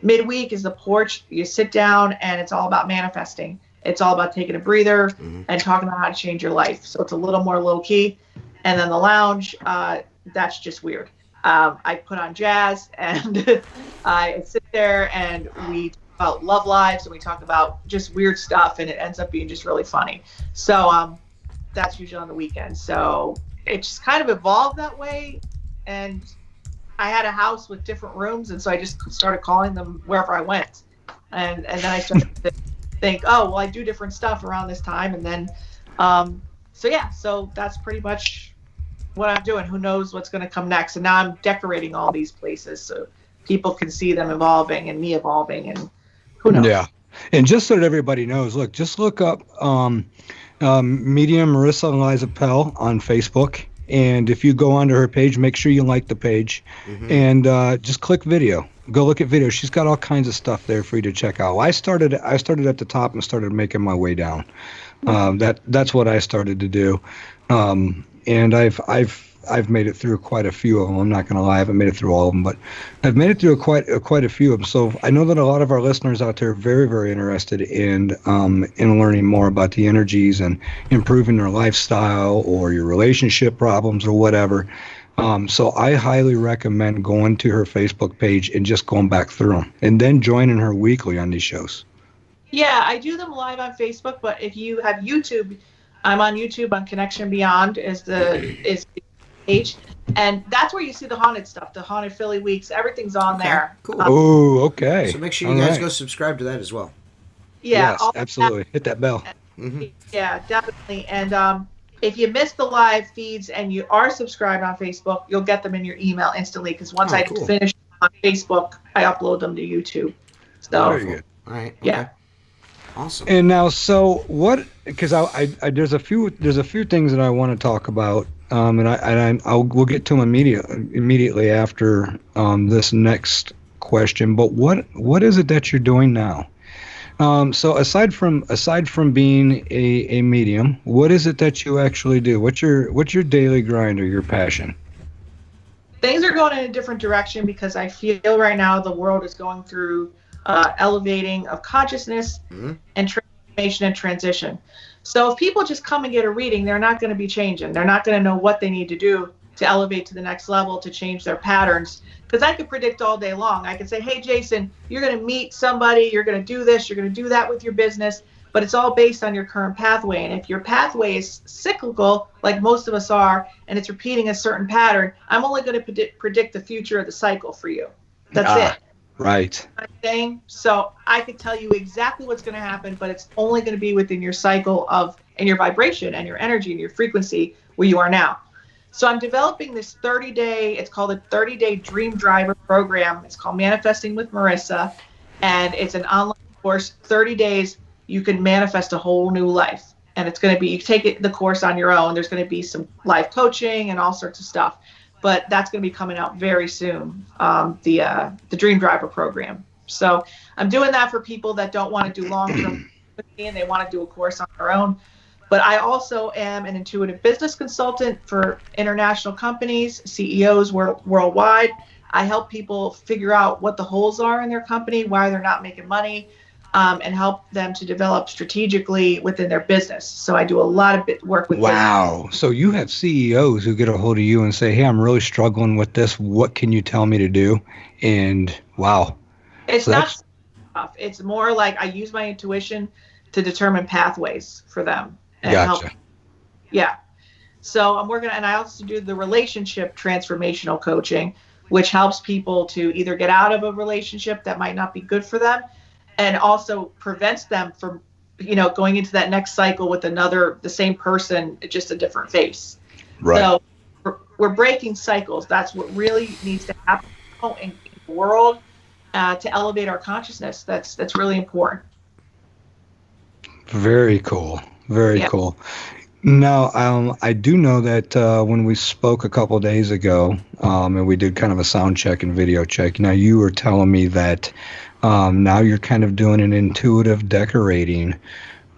Speaker 3: Midweek is the porch. You sit down and it's all about manifesting. It's all about taking a breather and talking about how to change your life. So it's a little more low key. And then the lounge, that's just weird. I put on jazz and I sit there and we talk about love lives and we talk about just weird stuff, and it ends up being just really funny. So that's usually on the weekend. So it just kind of evolved that way. And I had a house with different rooms, and so I just started calling them wherever I went. And then I started to think, oh, well, I do different stuff around this time. And then, so that's pretty much what I'm doing. Who knows what's going to come next? And now I'm decorating all these places so people can see them evolving and me evolving, and who knows?
Speaker 2: Yeah. And just so that everybody knows, just look up Medium Marisa and Liza Pell on Facebook. And if you go onto her page, make sure you like the page and just click video. Go look at video. She's got all kinds of stuff there for you to check out. I started at the top and started making my way down. That's what I started to do. And I've made it through quite a few of them. I'm not going to lie, I haven't made it through all of them, but I've made it through quite a few of them. So I know that a lot of our listeners out there are very, very interested in learning more about the energies and improving their lifestyle or your relationship problems or whatever. So I highly recommend going to her Facebook page and just going back through them, and then joining her weekly on these shows.
Speaker 3: Yeah, I do them live on Facebook, but if you have YouTube, I'm on YouTube on Connection Beyond is the page, and that's where you see the haunted stuff, the haunted Philly weeks. Everything's on there.
Speaker 1: Cool.
Speaker 2: Oh, okay.
Speaker 1: So make sure you guys go subscribe to that as well.
Speaker 3: Yeah,
Speaker 2: yes, absolutely. Hit that bell.
Speaker 3: Yeah, definitely. And if you miss the live feeds and you are subscribed on Facebook, you'll get them in your email instantly, because once I finish on Facebook, I upload them to YouTube. So
Speaker 2: very good.
Speaker 1: All right. Okay.
Speaker 3: Yeah.
Speaker 1: Awesome.
Speaker 2: And now, so what? Because I there's a few things that I want to talk about, we'll get to them immediately after this next question. But what is it that you're doing now? So aside from being a medium, what is it that you actually do? What's your daily grind or your passion?
Speaker 3: Things are going in a different direction because I feel right now the world is going through elevating of consciousness and transformation and transition. So if people just come and get a reading, they're not going to be changing. They're not going to know what they need to do to elevate to the next level, to change their patterns. Because I could predict all day long. I could say, hey, Jason, you're going to meet somebody, you're going to do this, you're going to do that with your business, but it's all based on your current pathway. And if your pathway is cyclical, like most of us are, and it's repeating a certain pattern, I'm only going to predict the future of the cycle for you. That's it.
Speaker 2: Right.
Speaker 3: So I could tell you exactly what's going to happen, but it's only going to be within your cycle and your vibration and your energy and your frequency where you are now. So I'm developing this 30-day, it's called a 30-day Dream Driver program. It's called Manifesting with Marisa, and it's an online course. 30 days, you can manifest a whole new life. And it's going to be, you take the course on your own. There's going to be some live coaching and all sorts of stuff. But that's going to be coming out very soon, the Dream Driver program. So I'm doing that for people that don't want to do long-term with me and they want to do a course on their own. But I also am an intuitive business consultant for international companies, CEOs worldwide. I help people figure out what the holes are in their company, why they're not making money, and help them to develop strategically within their business. So I do a lot of work with
Speaker 2: Wow. So you have CEOs who get a hold of you and say, hey, I'm really struggling with this. What can you tell me to do? And wow.
Speaker 3: It's not tough. It's more like I use my intuition to determine pathways for them. And
Speaker 2: gotcha.
Speaker 3: Help. Yeah. So I'm working, and I also do the relationship transformational coaching, which helps people to either get out of a relationship that might not be good for them, and also prevents them from, going into that next cycle with the same person, just a different face.
Speaker 2: Right.
Speaker 3: So we're breaking cycles. That's what really needs to happen in the world to elevate our consciousness. That's really important.
Speaker 2: Very cool. Very cool. Now, I do know that when we spoke a couple of days ago, and we did kind of a sound check and video check, now you were telling me that now you're kind of doing an intuitive decorating.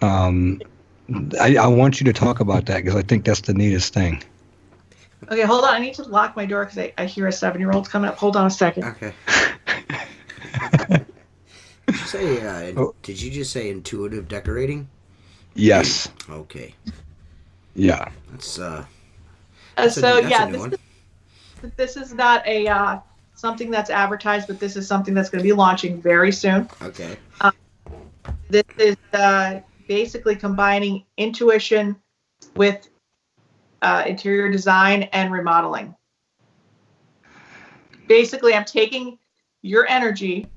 Speaker 2: I want you to talk about that because I think that's the neatest thing.
Speaker 3: Okay, hold on. I need to lock my door because I hear a 7-year-old coming up. Hold on a second.
Speaker 1: Okay. Did you just say intuitive decorating?
Speaker 2: Yes.
Speaker 1: Okay.
Speaker 2: Yeah.
Speaker 1: That's
Speaker 3: So
Speaker 1: a
Speaker 3: yeah,
Speaker 1: new one.
Speaker 3: this is not a something that's advertised, but this is something that's going to be launching very soon.
Speaker 1: Okay.
Speaker 3: This is basically combining intuition with interior design and remodeling. Basically, I'm taking your energy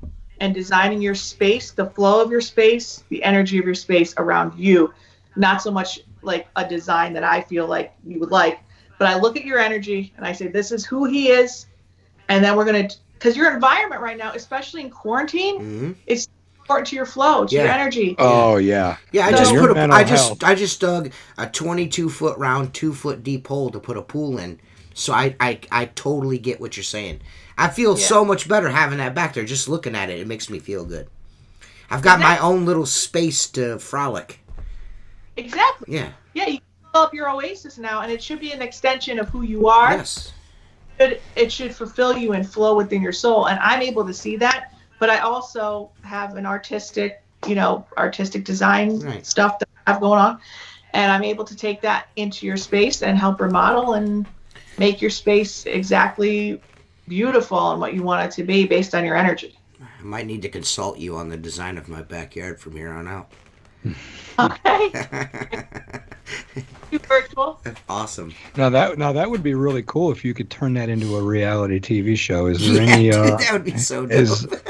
Speaker 3: and designing your space, the flow of your space, the energy of your space around you. Not so much like a design that I feel like you would like, but I look at your energy and I say, this is who he is. And then we're going to, because your environment right now, especially in quarantine, it's important to your flow, to your energy.
Speaker 2: Oh, yeah.
Speaker 1: Yeah, I
Speaker 2: So
Speaker 1: I just dug a 22-foot round, 2-foot deep hole to put a pool in. So I totally get what you're saying. I feel so much better having that back there. Just looking at it, it makes me feel good. I've got my own little space to frolic.
Speaker 3: Exactly.
Speaker 1: Yeah.
Speaker 3: Yeah, you fill up your oasis now, and it should be an extension of who you are.
Speaker 1: Yes.
Speaker 3: It should fulfill you and flow within your soul, and I'm able to see that. But I also have an artistic design stuff that I have going on, and I'm able to take that into your space and help remodel and make your space exactly beautiful and what you want it to be based on your energy.
Speaker 1: I might need to consult you on the design of my backyard from here on out.
Speaker 3: Okay. You virtual.
Speaker 1: That's awesome.
Speaker 2: Now that would be really cool if you could turn that into a reality TV show. Is there any?
Speaker 1: Dude, that would be so dope.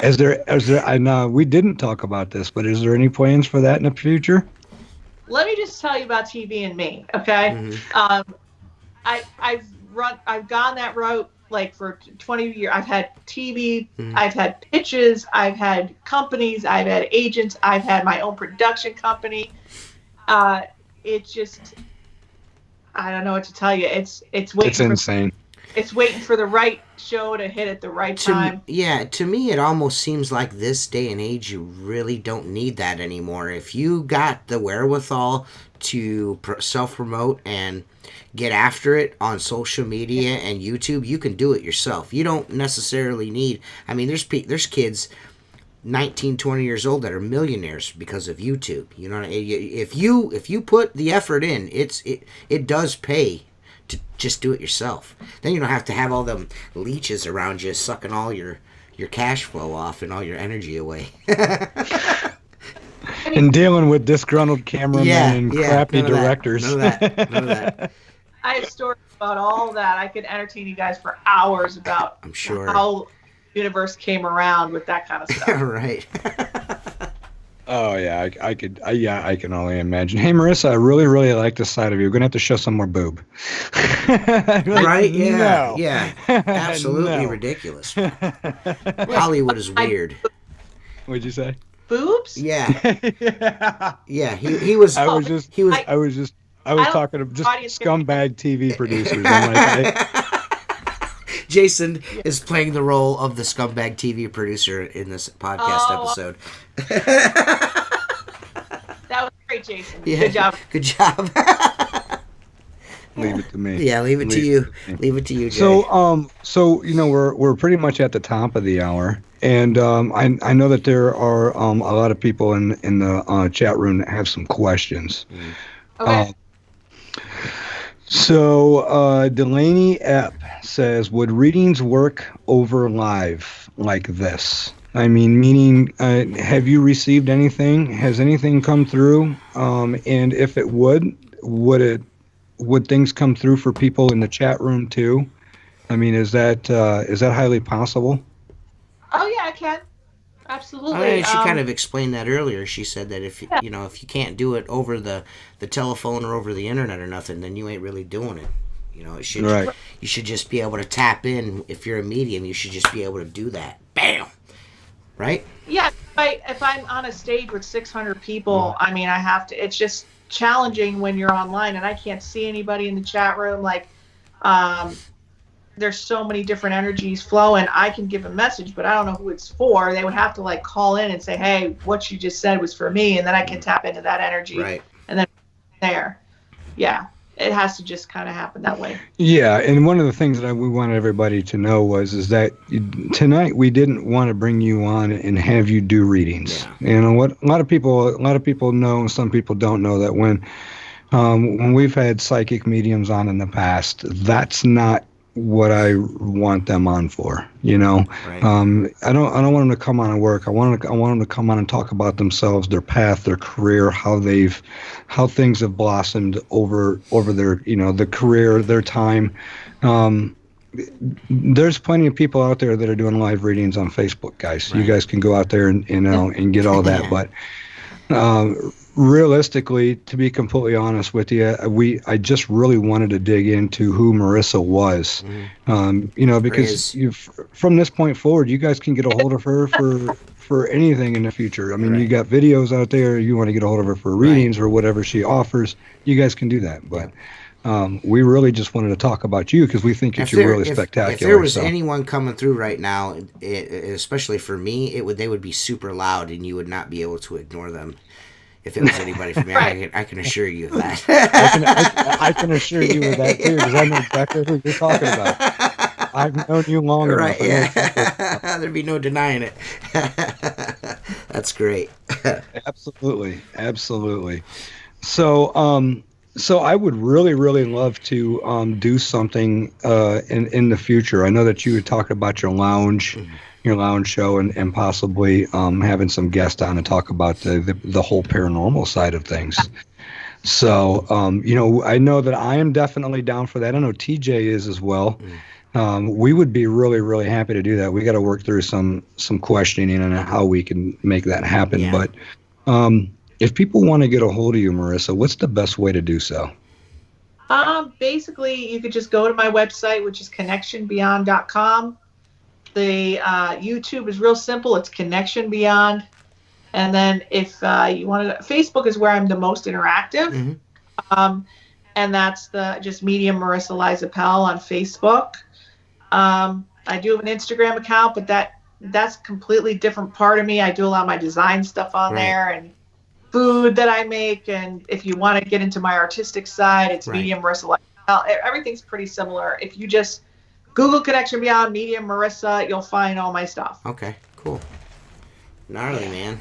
Speaker 2: Is there? I know we didn't talk about this, but is there any plans for that in the future?
Speaker 3: Let me just tell you about TV and me, okay? I've gone that route like for 20 years. I've had TV, I've had pitches, I've had companies, I've had agents, I've had my own production company. It's just, I don't know what to tell you. It's waiting.
Speaker 2: It's insane.
Speaker 3: It's waiting for the right show to hit at the right time.
Speaker 1: To me, it almost seems like this day and age, you really don't need that anymore. If you got the wherewithal to self-promote and get after it on social media and YouTube, you can do it yourself. You don't necessarily need, I mean, there's kids 19, 20 years old that are millionaires because of YouTube. You know, if you put the effort in, it does pay to just do it yourself. Then you don't have to have all them leeches around you sucking all your cash flow off and all your energy away.
Speaker 2: And dealing with disgruntled cameramen and crappy directors.
Speaker 1: None of that.
Speaker 3: I have stories about all that. I could entertain you guys for hours about
Speaker 1: I'm sure
Speaker 3: how the universe came around with that kind of stuff.
Speaker 1: Right.
Speaker 2: Oh yeah, I can only imagine. Hey Marisa, I really, really like this side of you. We're gonna have to show some more boob.
Speaker 1: Right? Yeah.
Speaker 2: No.
Speaker 1: Yeah. Absolutely ridiculous. Hollywood is weird.
Speaker 2: What'd you say?
Speaker 3: Boobs?
Speaker 1: Yeah. Yeah. He was.
Speaker 2: I was talking to just scumbag TV producers. I'm like,
Speaker 1: Jason is playing the role of the scumbag TV producer in this podcast episode.
Speaker 3: That was great, Jason.
Speaker 1: Yeah,
Speaker 3: Good job.
Speaker 1: Good job.
Speaker 2: leave it to me.
Speaker 1: Yeah, leave it to you. Leave it to you, Jay.
Speaker 2: So you know we're pretty much at the top of the hour, and I know that there are a lot of people in the chat room that have some questions.
Speaker 3: Okay.
Speaker 2: So Delaney Epp says, would readings work over live like this? I mean, meaning, have you received anything? Has anything come through? And if it would things come through for people in the chat room too? I mean, is that highly possible?
Speaker 3: Oh yeah, I can. Absolutely.
Speaker 1: I mean, she kind of explained that earlier. She said that if you can't do it over the telephone or over the internet or nothing, then you ain't really doing it. You know, you should just be able to tap in. If you're a medium, you should just be able to do that. Bam. Right?
Speaker 3: Yeah. If I'm on a stage with 600 people, I mean, I have to. It's just challenging when you're online and I can't see anybody in the chat room. Like, there's so many different energies flowing. I can give a message, but I don't know who it's for. They would have to like call in and say, hey, what you just said was for me. And then I can tap into that energy.
Speaker 1: Right.
Speaker 3: And then there. Yeah. it has to just kind of happen that way.
Speaker 2: Yeah, and one of the things that we wanted everybody to know is that tonight we didn't want to bring you on and have you do readings.
Speaker 1: Yeah.
Speaker 2: You know what? A lot of people know, and some people don't know that when we've had psychic mediums on in the past, that's not what I want them on for. You know,
Speaker 1: Right.
Speaker 2: I don't want them to come on and work. I want them to come on and talk about themselves, their path, their career, how things have blossomed over their, the career, their time. There's plenty of people out there that are doing live readings on Facebook, guys.
Speaker 1: Right.
Speaker 2: You guys can go out there and and get all that, but realistically, to be completely honest with you, I just really wanted to dig into who Marisa was, because from this point forward, you guys can get a hold of her for anything in the future. I mean,
Speaker 1: Right.
Speaker 2: you got videos out there. You want to get a hold of her for readings or whatever she offers, you guys can do that. But we really just wanted to talk about you because we think that you're really spectacular.
Speaker 1: If there was anyone coming through right now, especially for me, they would be super loud, and you would not be able to ignore them. If it was anybody from me, I can assure you of that.
Speaker 2: I can assure you of that too, because I know exactly who you're talking about. I've known you long enough.
Speaker 1: Right? Yeah. There'd be no denying it. That's great.
Speaker 2: Absolutely. So I would really, really love to do something in the future. I know that you had talked about your lounge. Mm-hmm. Your lounge show and possibly having some guests on to talk about the whole paranormal side of things. So, I know that I am definitely down for that. I know TJ is as well. We would be really, really happy to do that. We got to work through some questioning on how we can make that happen. Yeah. But if people want to get a hold of you, Marisa, what's the best way to do so?
Speaker 3: Basically, you could just go to my website, which is connectionbeyond.com. The YouTube is real simple. It's Connection Beyond. And then if you want to, Facebook is where I'm the most interactive. Mm-hmm. And that's just Medium Marisa Liza Pell on Facebook. I do have an Instagram account, but that's completely different part of me. I do a lot of my design stuff on there and food that I make. And if you want to get into my artistic side, it's Medium Marisa Liza Pell. Everything's pretty similar. If you just Google Connection Beyond Medium Marisa, you'll find all my stuff.
Speaker 1: Okay, cool. Gnarly, man.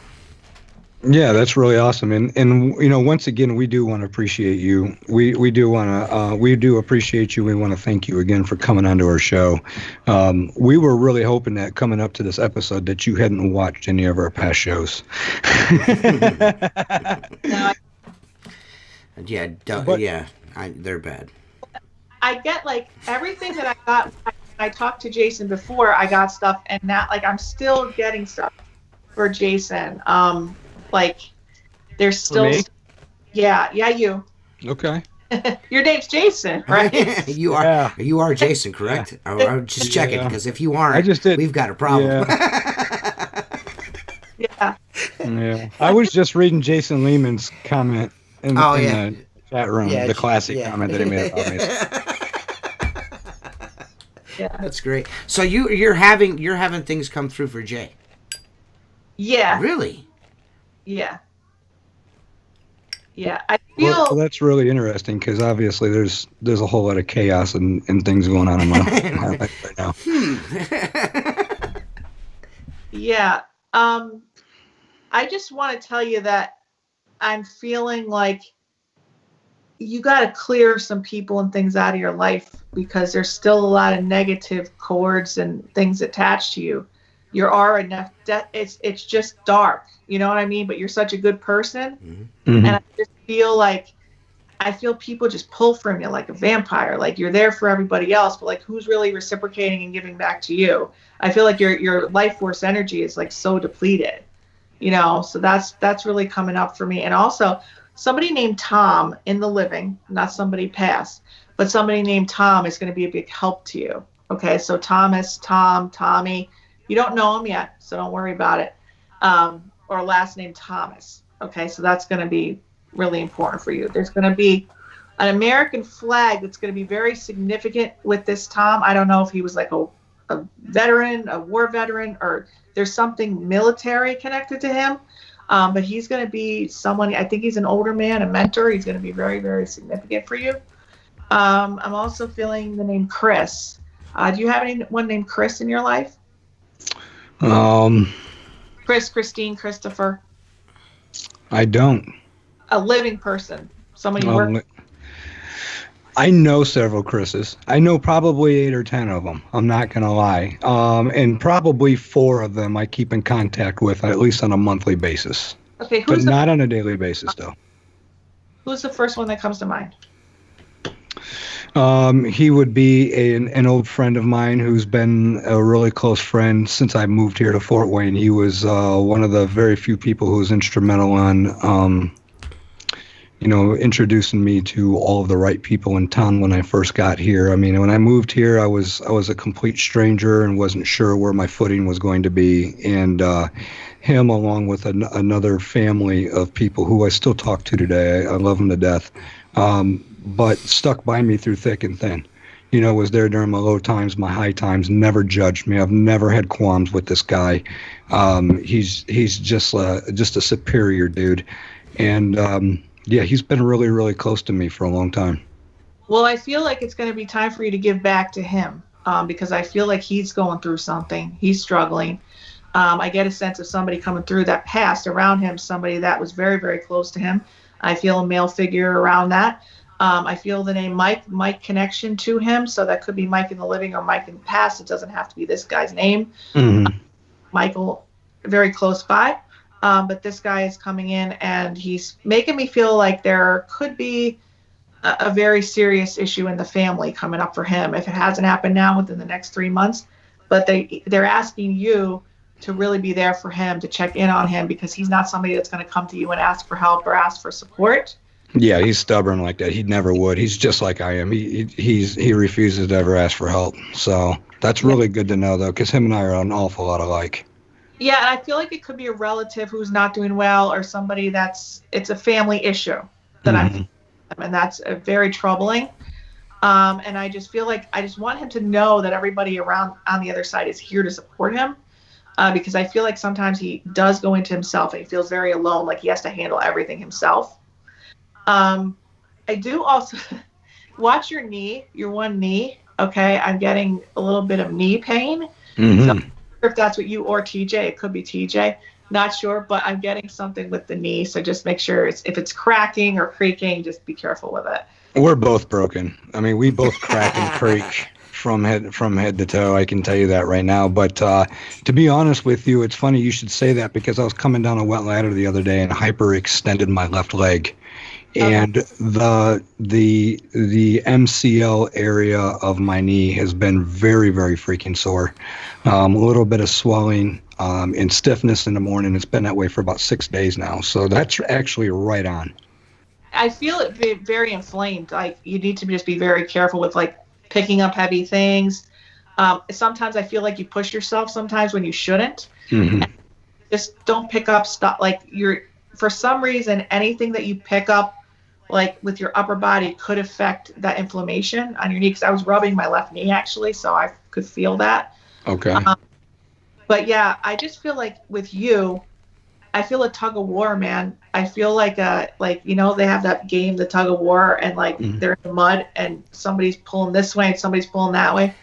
Speaker 2: Yeah, that's really awesome. And once again, we do want to appreciate you. We do appreciate you. We want to thank you again for coming onto our show. We were really hoping that coming up to this episode that you hadn't watched any of our past shows. They're bad.
Speaker 3: I get everything that I got. I talked to Jason before. I got stuff, and now I'm still getting stuff for Jason. There's still, you.
Speaker 2: Okay.
Speaker 3: Your name's Jason, right?
Speaker 1: You are Jason, correct? Yeah. I'm just checking because if you aren't, we've got a problem.
Speaker 3: Yeah.
Speaker 2: I was just reading Jason Lehman's comment in the chat room, the classic comment that he made about me.
Speaker 3: Yeah,
Speaker 1: that's great. So you're having things come through for Jay.
Speaker 3: Yeah.
Speaker 1: Really?
Speaker 3: Yeah. Yeah. I feel.
Speaker 2: Well, that's really interesting because obviously there's a whole lot of chaos and things going on in my life right now.
Speaker 3: Yeah. I just want to tell you that I'm feeling like you got to clear some people and things out of your life because there's still a lot of negative cords and things attached to you. Your aura, it's just dark. You know what I mean? But you're such a good person. Mm-hmm. And I just feel people just pull from you like a vampire. Like you're there for everybody else, but who's really reciprocating and giving back to you? I feel like your life force energy is so depleted, so that's really coming up for me. And also somebody named Tom in the living, not somebody passed, but somebody named Tom is going to be a big help to you. Okay. So Thomas, Tommy, you don't know him yet, so don't worry about it. Or last name Thomas. Okay. So that's going to be really important for you. There's going to be an American flag that's going to be very significant with this Tom. I don't know if he was a veteran, a war veteran, or there's something military connected to him. But he's going to be someone, I think he's an older man, a mentor. He's going to be very, very significant for you. I'm also feeling the name Chris. Do you have anyone named Chris in your life?
Speaker 2: Um,
Speaker 3: Chris, Christine, Christopher.
Speaker 2: I don't.
Speaker 3: A living person. Somebody you work.
Speaker 2: I know several Chris's. I know probably 8 or 10 of them. I'm not going to lie. And probably 4 of them I keep in contact with, at least on a monthly basis.
Speaker 3: Okay,
Speaker 2: but not on a daily basis, though.
Speaker 3: Who's the first one that comes to mind?
Speaker 2: He would be an old friend of mine who's been a really close friend since I moved here to Fort Wayne. He was one of the very few people who was instrumental on introducing me to all of the right people in town when I first got here. I mean, when I moved here, I was a complete stranger and wasn't sure where my footing was going to be. And him, along with another family of people who I still talk to today, I love them to death, but stuck by me through thick and thin. Was there during my low times, my high times, never judged me. I've never had qualms with this guy. He's just a superior dude. And yeah, he's been really, really close to me for a long time.
Speaker 3: Well, I feel like it's going to be time for you to give back to him because I feel like he's going through something. He's struggling. I get a sense of somebody coming through that passed around him, somebody that was very, very close to him. I feel a male figure around that. I feel the name Mike connection to him. So that could be Mike in the living or Mike in the past. It doesn't have to be this guy's name.
Speaker 2: Mm-hmm.
Speaker 3: Michael, very close by. But this guy is coming in and he's making me feel like there could be a very serious issue in the family coming up for him if it hasn't happened now within the next 3 months. But they're asking you to really be there for him, to check in on him, because he's not somebody that's going to come to you and ask for help or ask for support.
Speaker 2: Yeah, he's stubborn like that. He never would. He's just like I am. He refuses to ever ask for help. So that's really good to know, though, because him and I are an awful lot alike.
Speaker 3: Yeah, and I feel like it could be a relative who's not doing well or somebody it's a family issue that and that's very troubling. And I just feel like I just want him to know that everybody around on the other side is here to support him because I feel like sometimes he does go into himself and he feels very alone, like he has to handle everything himself. I do also watch your knee, your one knee. Okay, I'm getting a little bit of knee pain.
Speaker 2: Mm-hmm.
Speaker 3: So, if that's what you or TJ, it could be TJ, not sure, but I'm getting something with the knee, so just make sure if it's cracking or creaking, just be careful with it.
Speaker 2: We're both broken. I mean, we both crack and creak from head to toe. I can tell you that right now. But to be honest with you, it's funny you should say that because I was coming down a wet ladder the other day and hyperextended my left leg. And the MCL area of my knee has been very, very freaking sore. A little bit of swelling and stiffness in the morning. It's been that way for about 6 days now. So that's actually right on.
Speaker 3: I feel it very inflamed. Like you need to just be very careful with like picking up heavy things. Sometimes I feel like you push yourself sometimes when you shouldn't.
Speaker 2: Mm-hmm.
Speaker 3: Just don't pick up stuff like for some reason, anything that you pick up like with your upper body could affect that inflammation on your knee. Because I was rubbing my left knee actually, so I could feel that.
Speaker 2: Okay.
Speaker 3: But yeah, I just feel like with you, I feel a tug of war, man. I feel like they have that game, the tug of war, and like they're in the mud and somebody's pulling this way and somebody's pulling that way.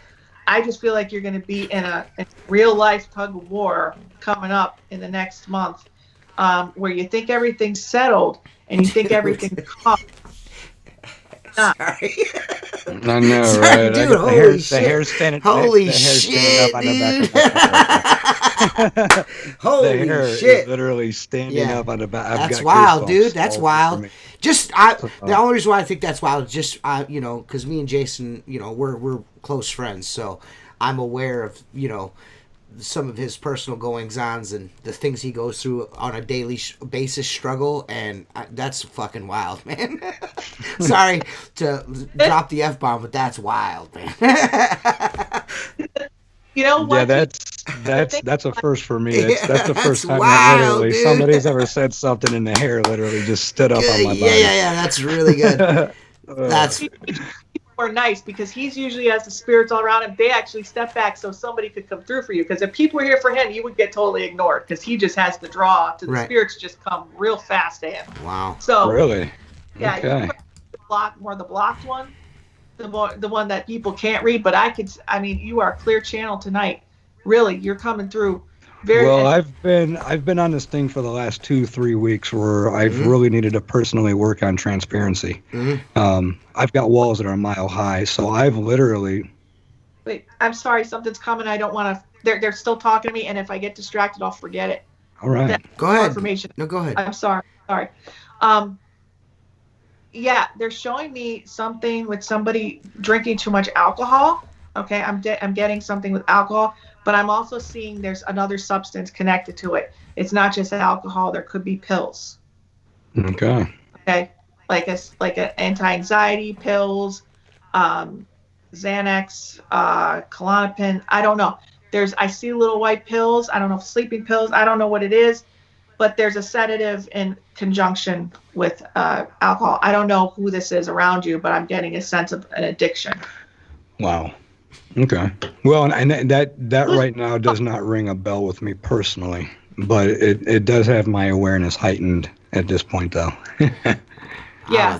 Speaker 3: I just feel like you're going to be in a real life tug of war coming up in the next month, where you think everything's settled and you think everything's calm.
Speaker 1: Sorry.
Speaker 2: I know,
Speaker 1: Sorry,
Speaker 2: right?
Speaker 1: dude,
Speaker 2: the hair's standing up on
Speaker 1: Holy
Speaker 2: the
Speaker 1: shit,
Speaker 2: back of my head.
Speaker 1: Holy
Speaker 2: the hair
Speaker 1: shit.
Speaker 2: is literally standing up on the back.
Speaker 1: That's wild, dude. That's wild. The only reason why I think that's wild is just, because me and Jason, we're close friends, so I'm aware of, some of his personal goings-ons and the things he goes through on a daily basis struggle, and that's fucking wild, man. Sorry to drop the F-bomb, but that's wild, man.
Speaker 3: You know what?
Speaker 2: Yeah, that's a first for me. That's the first time
Speaker 1: wild,
Speaker 2: that literally
Speaker 1: dude.
Speaker 2: Somebody's ever said something and the hair literally just stood up on my body.
Speaker 1: Yeah, that's really good. That's
Speaker 3: Or nice because he's usually has the spirits all around him. They actually step back so somebody could come through for you. Because if people were here for him, he would get totally ignored because he just has the draw to the spirits just come real fast to him.
Speaker 1: Wow.
Speaker 3: So
Speaker 2: really,
Speaker 3: yeah,
Speaker 2: okay.
Speaker 3: the blocked one. the one that people can't read, but I mean, you are a clear channel tonight. Really, you're coming through very
Speaker 2: well. I've been on this thing for the last 2-3 weeks where I've really needed to personally work on transparency. I've got walls that are a mile high, so I've literally.
Speaker 3: Wait, I'm sorry, something's coming. I don't want to. They're still talking to me, and if I get distracted, I'll forget it.
Speaker 2: All right.
Speaker 1: Go ahead.
Speaker 3: Information.
Speaker 1: No, go ahead.
Speaker 3: I'm sorry. Yeah, they're showing me something with somebody drinking too much alcohol. Okay, I'm getting something with alcohol, but I'm also seeing there's another substance connected to it. It's not just alcohol. There could be pills.
Speaker 2: Okay.
Speaker 3: Okay, like an anti-anxiety pills, Xanax, Klonopin. I don't know. I see little white pills. I don't know if sleeping pills. I don't know what it is. But there's a sedative in conjunction with alcohol. I don't know who this is around you, but I'm getting a sense of an addiction.
Speaker 2: Wow. Okay. Well, and that right now does not ring a bell with me personally, but it does have my awareness heightened at this point, though.
Speaker 3: Yeah.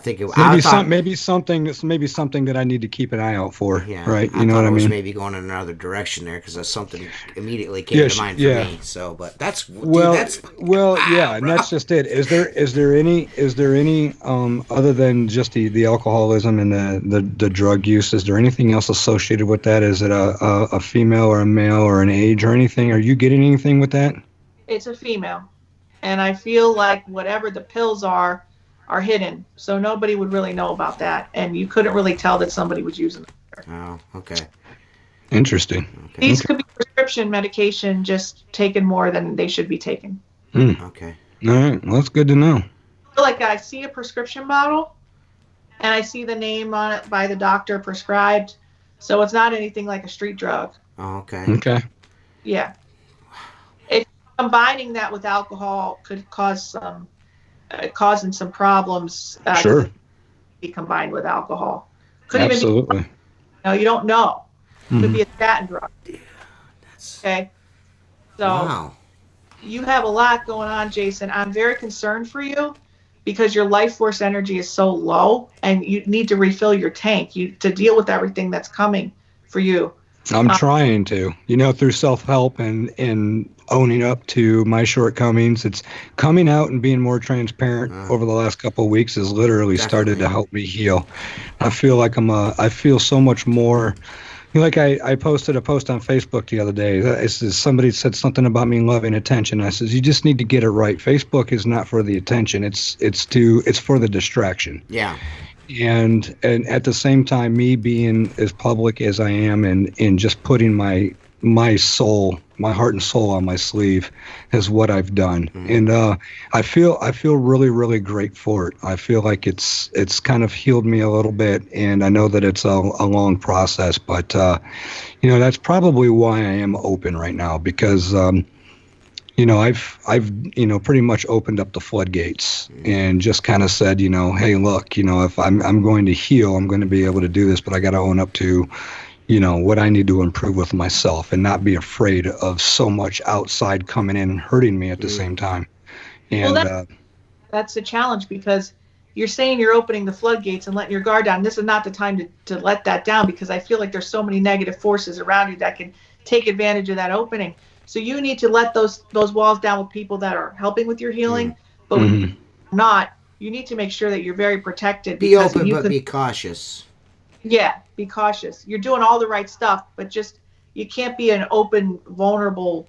Speaker 2: Maybe something that I need to keep an eye out for.
Speaker 1: Yeah,
Speaker 2: right.
Speaker 1: You know what I mean? Maybe going in another direction there because that's something immediately came to mind for me. So, but that's
Speaker 2: yeah, and that's just it. Is there any other than just the alcoholism and the drug use? Is there anything else associated with that? Is it a female or a male or an age or anything? Are you getting anything with that?
Speaker 3: It's a female, and I feel like whatever the pills are hidden, so nobody would really know about that, and you couldn't really tell that somebody was using them.
Speaker 1: Oh, okay.
Speaker 2: Interesting.
Speaker 1: Okay.
Speaker 3: These could be prescription medication just taken more than they should be taken.
Speaker 1: Okay.
Speaker 2: All right. Well, that's good to know.
Speaker 3: I feel like I see a prescription bottle, and I see the name on it by the doctor prescribed, so it's not anything like a street drug.
Speaker 1: Oh, okay.
Speaker 2: Okay.
Speaker 3: Yeah. If combining that with alcohol could cause causing some problems.
Speaker 2: Sure.
Speaker 3: Be combined with alcohol.
Speaker 2: Absolutely.
Speaker 3: Even be, you don't know. Could be a statin drug.
Speaker 1: Dude,
Speaker 3: okay. So
Speaker 1: wow.
Speaker 3: You have a lot going on, Jason. I'm very concerned for you because your life force energy is so low, and you need to refill your tank to deal with everything that's coming for you.
Speaker 2: I'm trying to, through self-help and owning up to my shortcomings. It's coming out and being more transparent over the last couple of weeks has literally started to help me heal. I feel like I feel so much more. Like I posted a post on Facebook the other day. Somebody said something about me loving attention. I says, you just need to get it right. Facebook is not for the attention. It's for the distraction.
Speaker 1: Yeah.
Speaker 2: And at the same time, me being as public as I am and just putting my soul, my heart and soul on my sleeve is what I've done. And I feel really, really great for it. I feel like it's kind of healed me a little bit, and I know that it's a long process, but that's probably why I am open right now, because I've pretty much opened up the floodgates and just kind of said, hey, look, if I'm going to heal, I'm going to be able to do this, but I got to own up to, what I need to improve with myself and not be afraid of so much outside coming in and hurting me at the same time. And
Speaker 3: that's the challenge, because you're saying you're opening the floodgates and letting your guard down. This is not the time to let that down, because I feel like there's so many negative forces around you that can take advantage of that opening. So you need to let those walls down with people that are helping with your healing, but when you're not, you need to make sure that you're very protected.
Speaker 1: Be open, but be cautious.
Speaker 3: Yeah, be cautious. You're doing all the right stuff, but just you can't be an open, vulnerable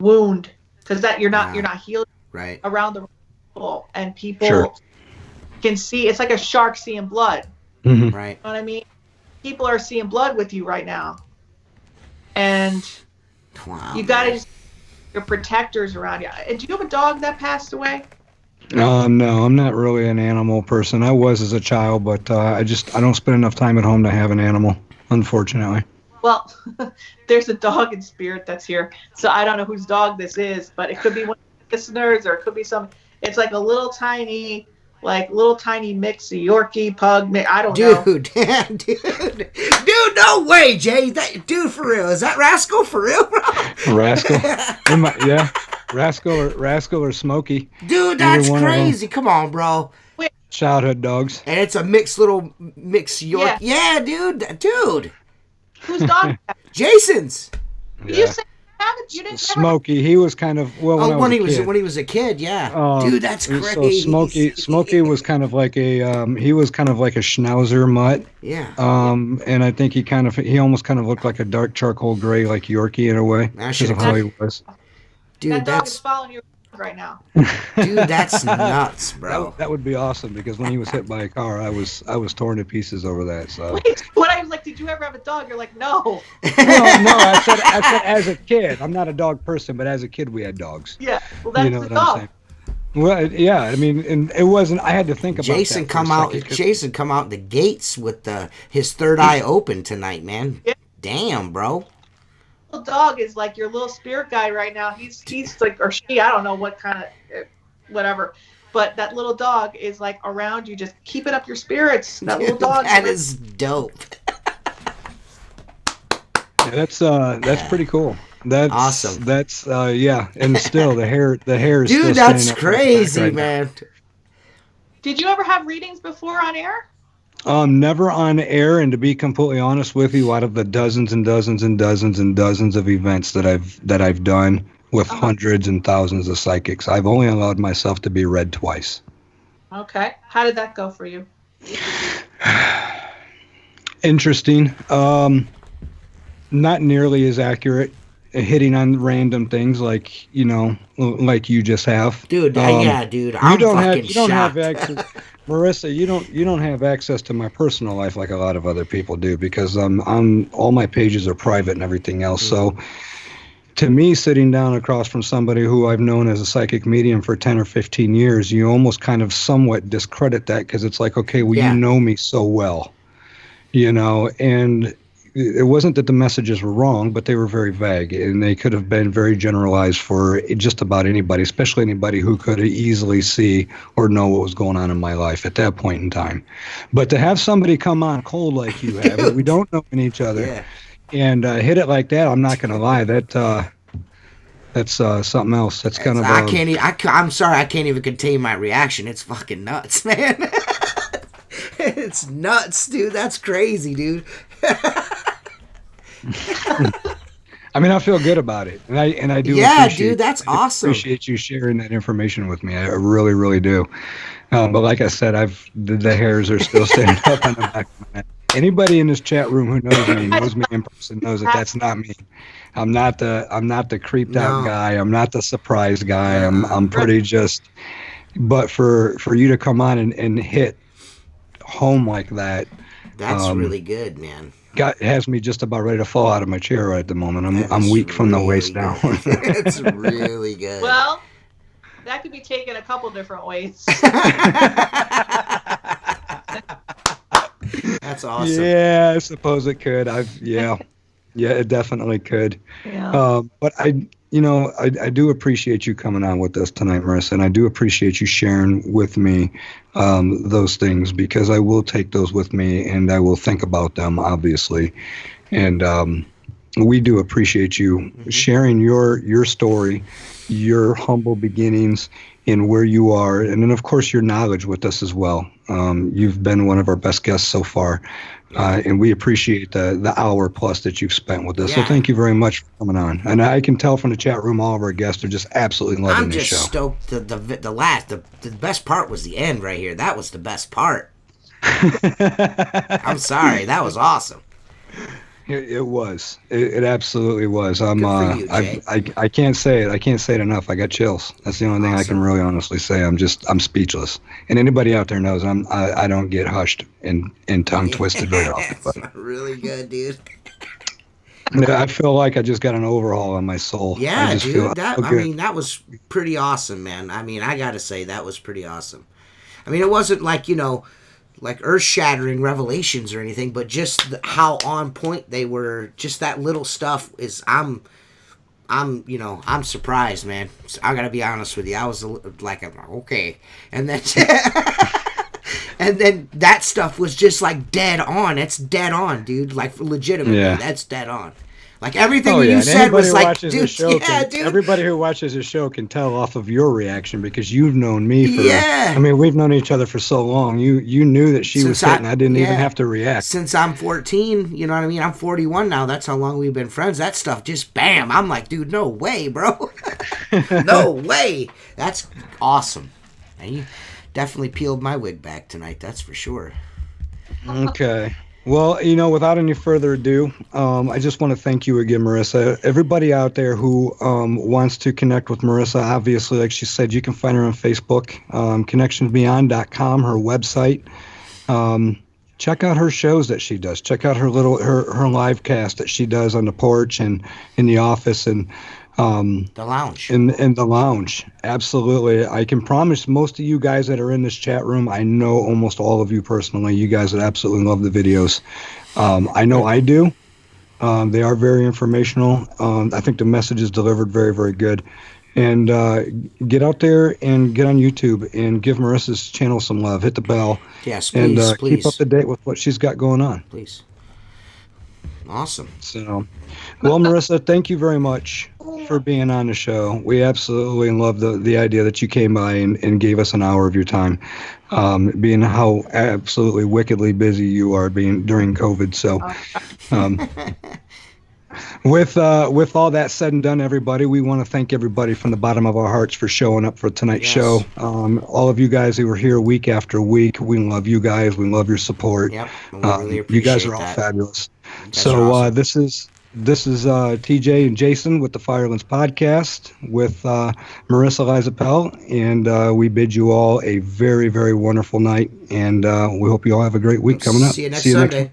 Speaker 3: wound, because that you're not healing
Speaker 1: right
Speaker 3: around the people, and people can see. It's like a shark seeing blood.
Speaker 1: Right.
Speaker 3: You know what I mean? People are seeing blood with you right now, and you got to just your protectors around you. And do you have a dog that passed away?
Speaker 2: No, I'm not really an animal person. I was as a child, but I don't spend enough time at home to have an animal, unfortunately.
Speaker 3: Well, there's a dog in spirit that's here, so I don't know whose dog this is, but it could be one of the listeners, or it could be some. It's like a little tiny mix of Yorkie pug. I don't know.
Speaker 1: Dude, no way, Jay. Dude, for real, is that Rascal for real, bro?
Speaker 2: Rascal, yeah, Rascal or Smokey.
Speaker 1: Dude, that's crazy. Come on, bro.
Speaker 3: Wait,
Speaker 2: childhood dogs.
Speaker 1: And it's a mixed York. Yeah, dude.
Speaker 3: Whose dog?
Speaker 1: Jason's.
Speaker 3: Yeah. You said you didn't
Speaker 2: Smokey. He was kind of
Speaker 1: when he was a kid. Yeah, dude, that's crazy.
Speaker 2: So Smokey was kind of like a Schnauzer mutt.
Speaker 1: Yeah.
Speaker 2: And I think he almost kind of looked like a dark charcoal gray, like Yorkie in a way. Because of how he was.
Speaker 1: Dude,
Speaker 3: that dog is following you right now.
Speaker 1: Dude, that's nuts, bro.
Speaker 2: That would be awesome, because when he was hit by a car, I was torn to pieces over that. So
Speaker 3: when I was like, "Did you ever have a dog?" You're like, "No."
Speaker 2: No, I said as a kid. I'm not a dog person, but as a kid, we had dogs.
Speaker 3: Yeah, well, that's the dog.
Speaker 2: Well, yeah, I mean, and it wasn't. I had to think about
Speaker 1: Jason come out the gates with his third eye open tonight, man. Yeah. Damn, bro.
Speaker 3: Dog is like your little spirit guide right now. He's like, or she, I don't know what kind of whatever, but that little dog is like around you, just keeping up your spirits. That little dog.
Speaker 1: That is dope.
Speaker 2: Yeah, that's pretty cool. That's
Speaker 1: awesome.
Speaker 2: That's yeah, and still the hair is
Speaker 1: dude,
Speaker 2: still
Speaker 1: that's crazy, right, man.
Speaker 3: Did you ever have readings before on air?
Speaker 2: Never on air, and to be completely honest with you, out of the dozens and dozens and dozens and dozens of events that I've done with hundreds and thousands of psychics, I've only allowed myself to be read twice.
Speaker 3: Okay. How did that go for you?
Speaker 2: Interesting. Not nearly as accurate, hitting on random things like you just have.
Speaker 1: Dude, yeah, dude. You don't have
Speaker 2: access. Marisa, you don't have access to my personal life like a lot of other people do, because all my pages are private and everything else. Mm-hmm. So to me, sitting down across from somebody who I've known as a psychic medium for 10 or 15 years, you almost kind of somewhat discredit that, because it's like, okay, well, you know me so well, and it wasn't that the messages were wrong, but they were very vague, and they could have been very generalized for just about anybody, especially anybody who could easily see or know what was going on in my life at that point in time. But to have somebody come on cold like you have, and we don't know each other, and hit it like that, I'm not going to lie, that's something else. That's kind of.
Speaker 1: I'm sorry, I can't even contain my reaction. It's fucking nuts, man. It's nuts, dude. That's crazy, dude.
Speaker 2: I mean, I feel good about it, and I do.
Speaker 1: Yeah, dude, that's awesome.
Speaker 2: Appreciate you sharing that information with me. I really, really do. But like I said, the hairs are still standing up on the back of my head. Anybody in this chat room who knows me in person, knows that that's not me. I'm not the creeped out guy. I'm not the surprised guy. I'm pretty just. But for you to come on and hit home like that,
Speaker 1: that's really good, man.
Speaker 2: Has me just about ready to fall out of my chair right at the moment. I'm weak from the waist down.
Speaker 1: It's really good.
Speaker 3: Well, that could be taken a couple different ways.
Speaker 1: That's awesome.
Speaker 2: Yeah, I suppose it could. Yeah, it definitely could.
Speaker 3: Yeah.
Speaker 2: But I do appreciate you coming on with us tonight, Marisa, and I do appreciate you sharing with me those things, because I will take those with me and I will think about them, obviously. And we do appreciate you sharing your story, your humble beginnings, and where you are, and then of course your knowledge with us as well. You've been one of our best guests so far, and we appreciate the hour plus that you've spent with us. Yeah. So thank you very much for coming on. And I can tell from the chat room, all of our guests are just absolutely loving this show.
Speaker 1: I'm just stoked. The best part was the end right here. That was the best part. I'm sorry, that was awesome.
Speaker 2: It was. It absolutely was.
Speaker 1: Good for you, Jay.
Speaker 2: I can't say it. I can't say it enough. I got chills. That's the only thing I can really honestly say. I'm speechless. And anybody out there knows I don't get hushed and tongue twisted very often.
Speaker 1: But really good, dude.
Speaker 2: I feel like I just got an overhaul on my soul.
Speaker 1: Yeah, dude. That was pretty awesome, man. I mean, I gotta say that was pretty awesome. I mean, it wasn't like like earth-shattering revelations or anything, but just how on point they were. Just that little stuff is. I'm surprised, man. I gotta be honest with you. I was like, okay, and then and then that stuff was just like dead on. It's dead on, dude. Like legitimately, that's dead on. Like everything you said was like, dude, dude.
Speaker 2: Everybody who watches the show can tell off of your reaction because you've known me for.
Speaker 1: Yeah.
Speaker 2: I mean, we've known each other for so long. You knew that she was hitting. I didn't even have to react.
Speaker 1: Since I'm 14, you know what I mean? I'm 41 now. That's how long we've been friends. That stuff just bam. I'm like, dude, no way, bro. No way. That's awesome. And you definitely peeled my wig back tonight. That's for sure.
Speaker 2: Okay. Well, without any further ado, I just want to thank you again, Marisa. Everybody out there who wants to connect with Marisa, obviously, like she said, you can find her on Facebook, connectionsbeyond.com, her website. Check out her shows that she does. Check out her live cast that she does on the porch and in the office and
Speaker 1: the lounge.
Speaker 2: In the lounge. Absolutely. I can promise most of you guys that are in this chat room, I know almost all of you personally. You guys would absolutely love the videos. I know I do. They are very informational. I think the message is delivered very, very good. And get out there and get on YouTube and give Marisa's channel some love. Hit the bell.
Speaker 1: Yes, please,
Speaker 2: and
Speaker 1: please.
Speaker 2: Keep up to date with what she's got going on.
Speaker 1: Please. Awesome.
Speaker 2: So, well, Marisa, thank you very much for being on the show. We absolutely love the idea that you came by and gave us an hour of your time, being how absolutely wickedly busy you are being during COVID. So, with all that said and done, everybody, we want to thank everybody from the bottom of our hearts for showing up for tonight's show. All of you guys who were here week after week, we love you guys. We love your support.
Speaker 1: Yep, we really appreciate
Speaker 2: you guys are all
Speaker 1: that.
Speaker 2: fabulous.
Speaker 1: So
Speaker 2: awesome. This is TJ and Jason with the Firelands Podcast with Marisa, Liza, Pell, and we bid you all a very, very wonderful night, and we hope you all have a great week coming up.
Speaker 1: See you next Sunday.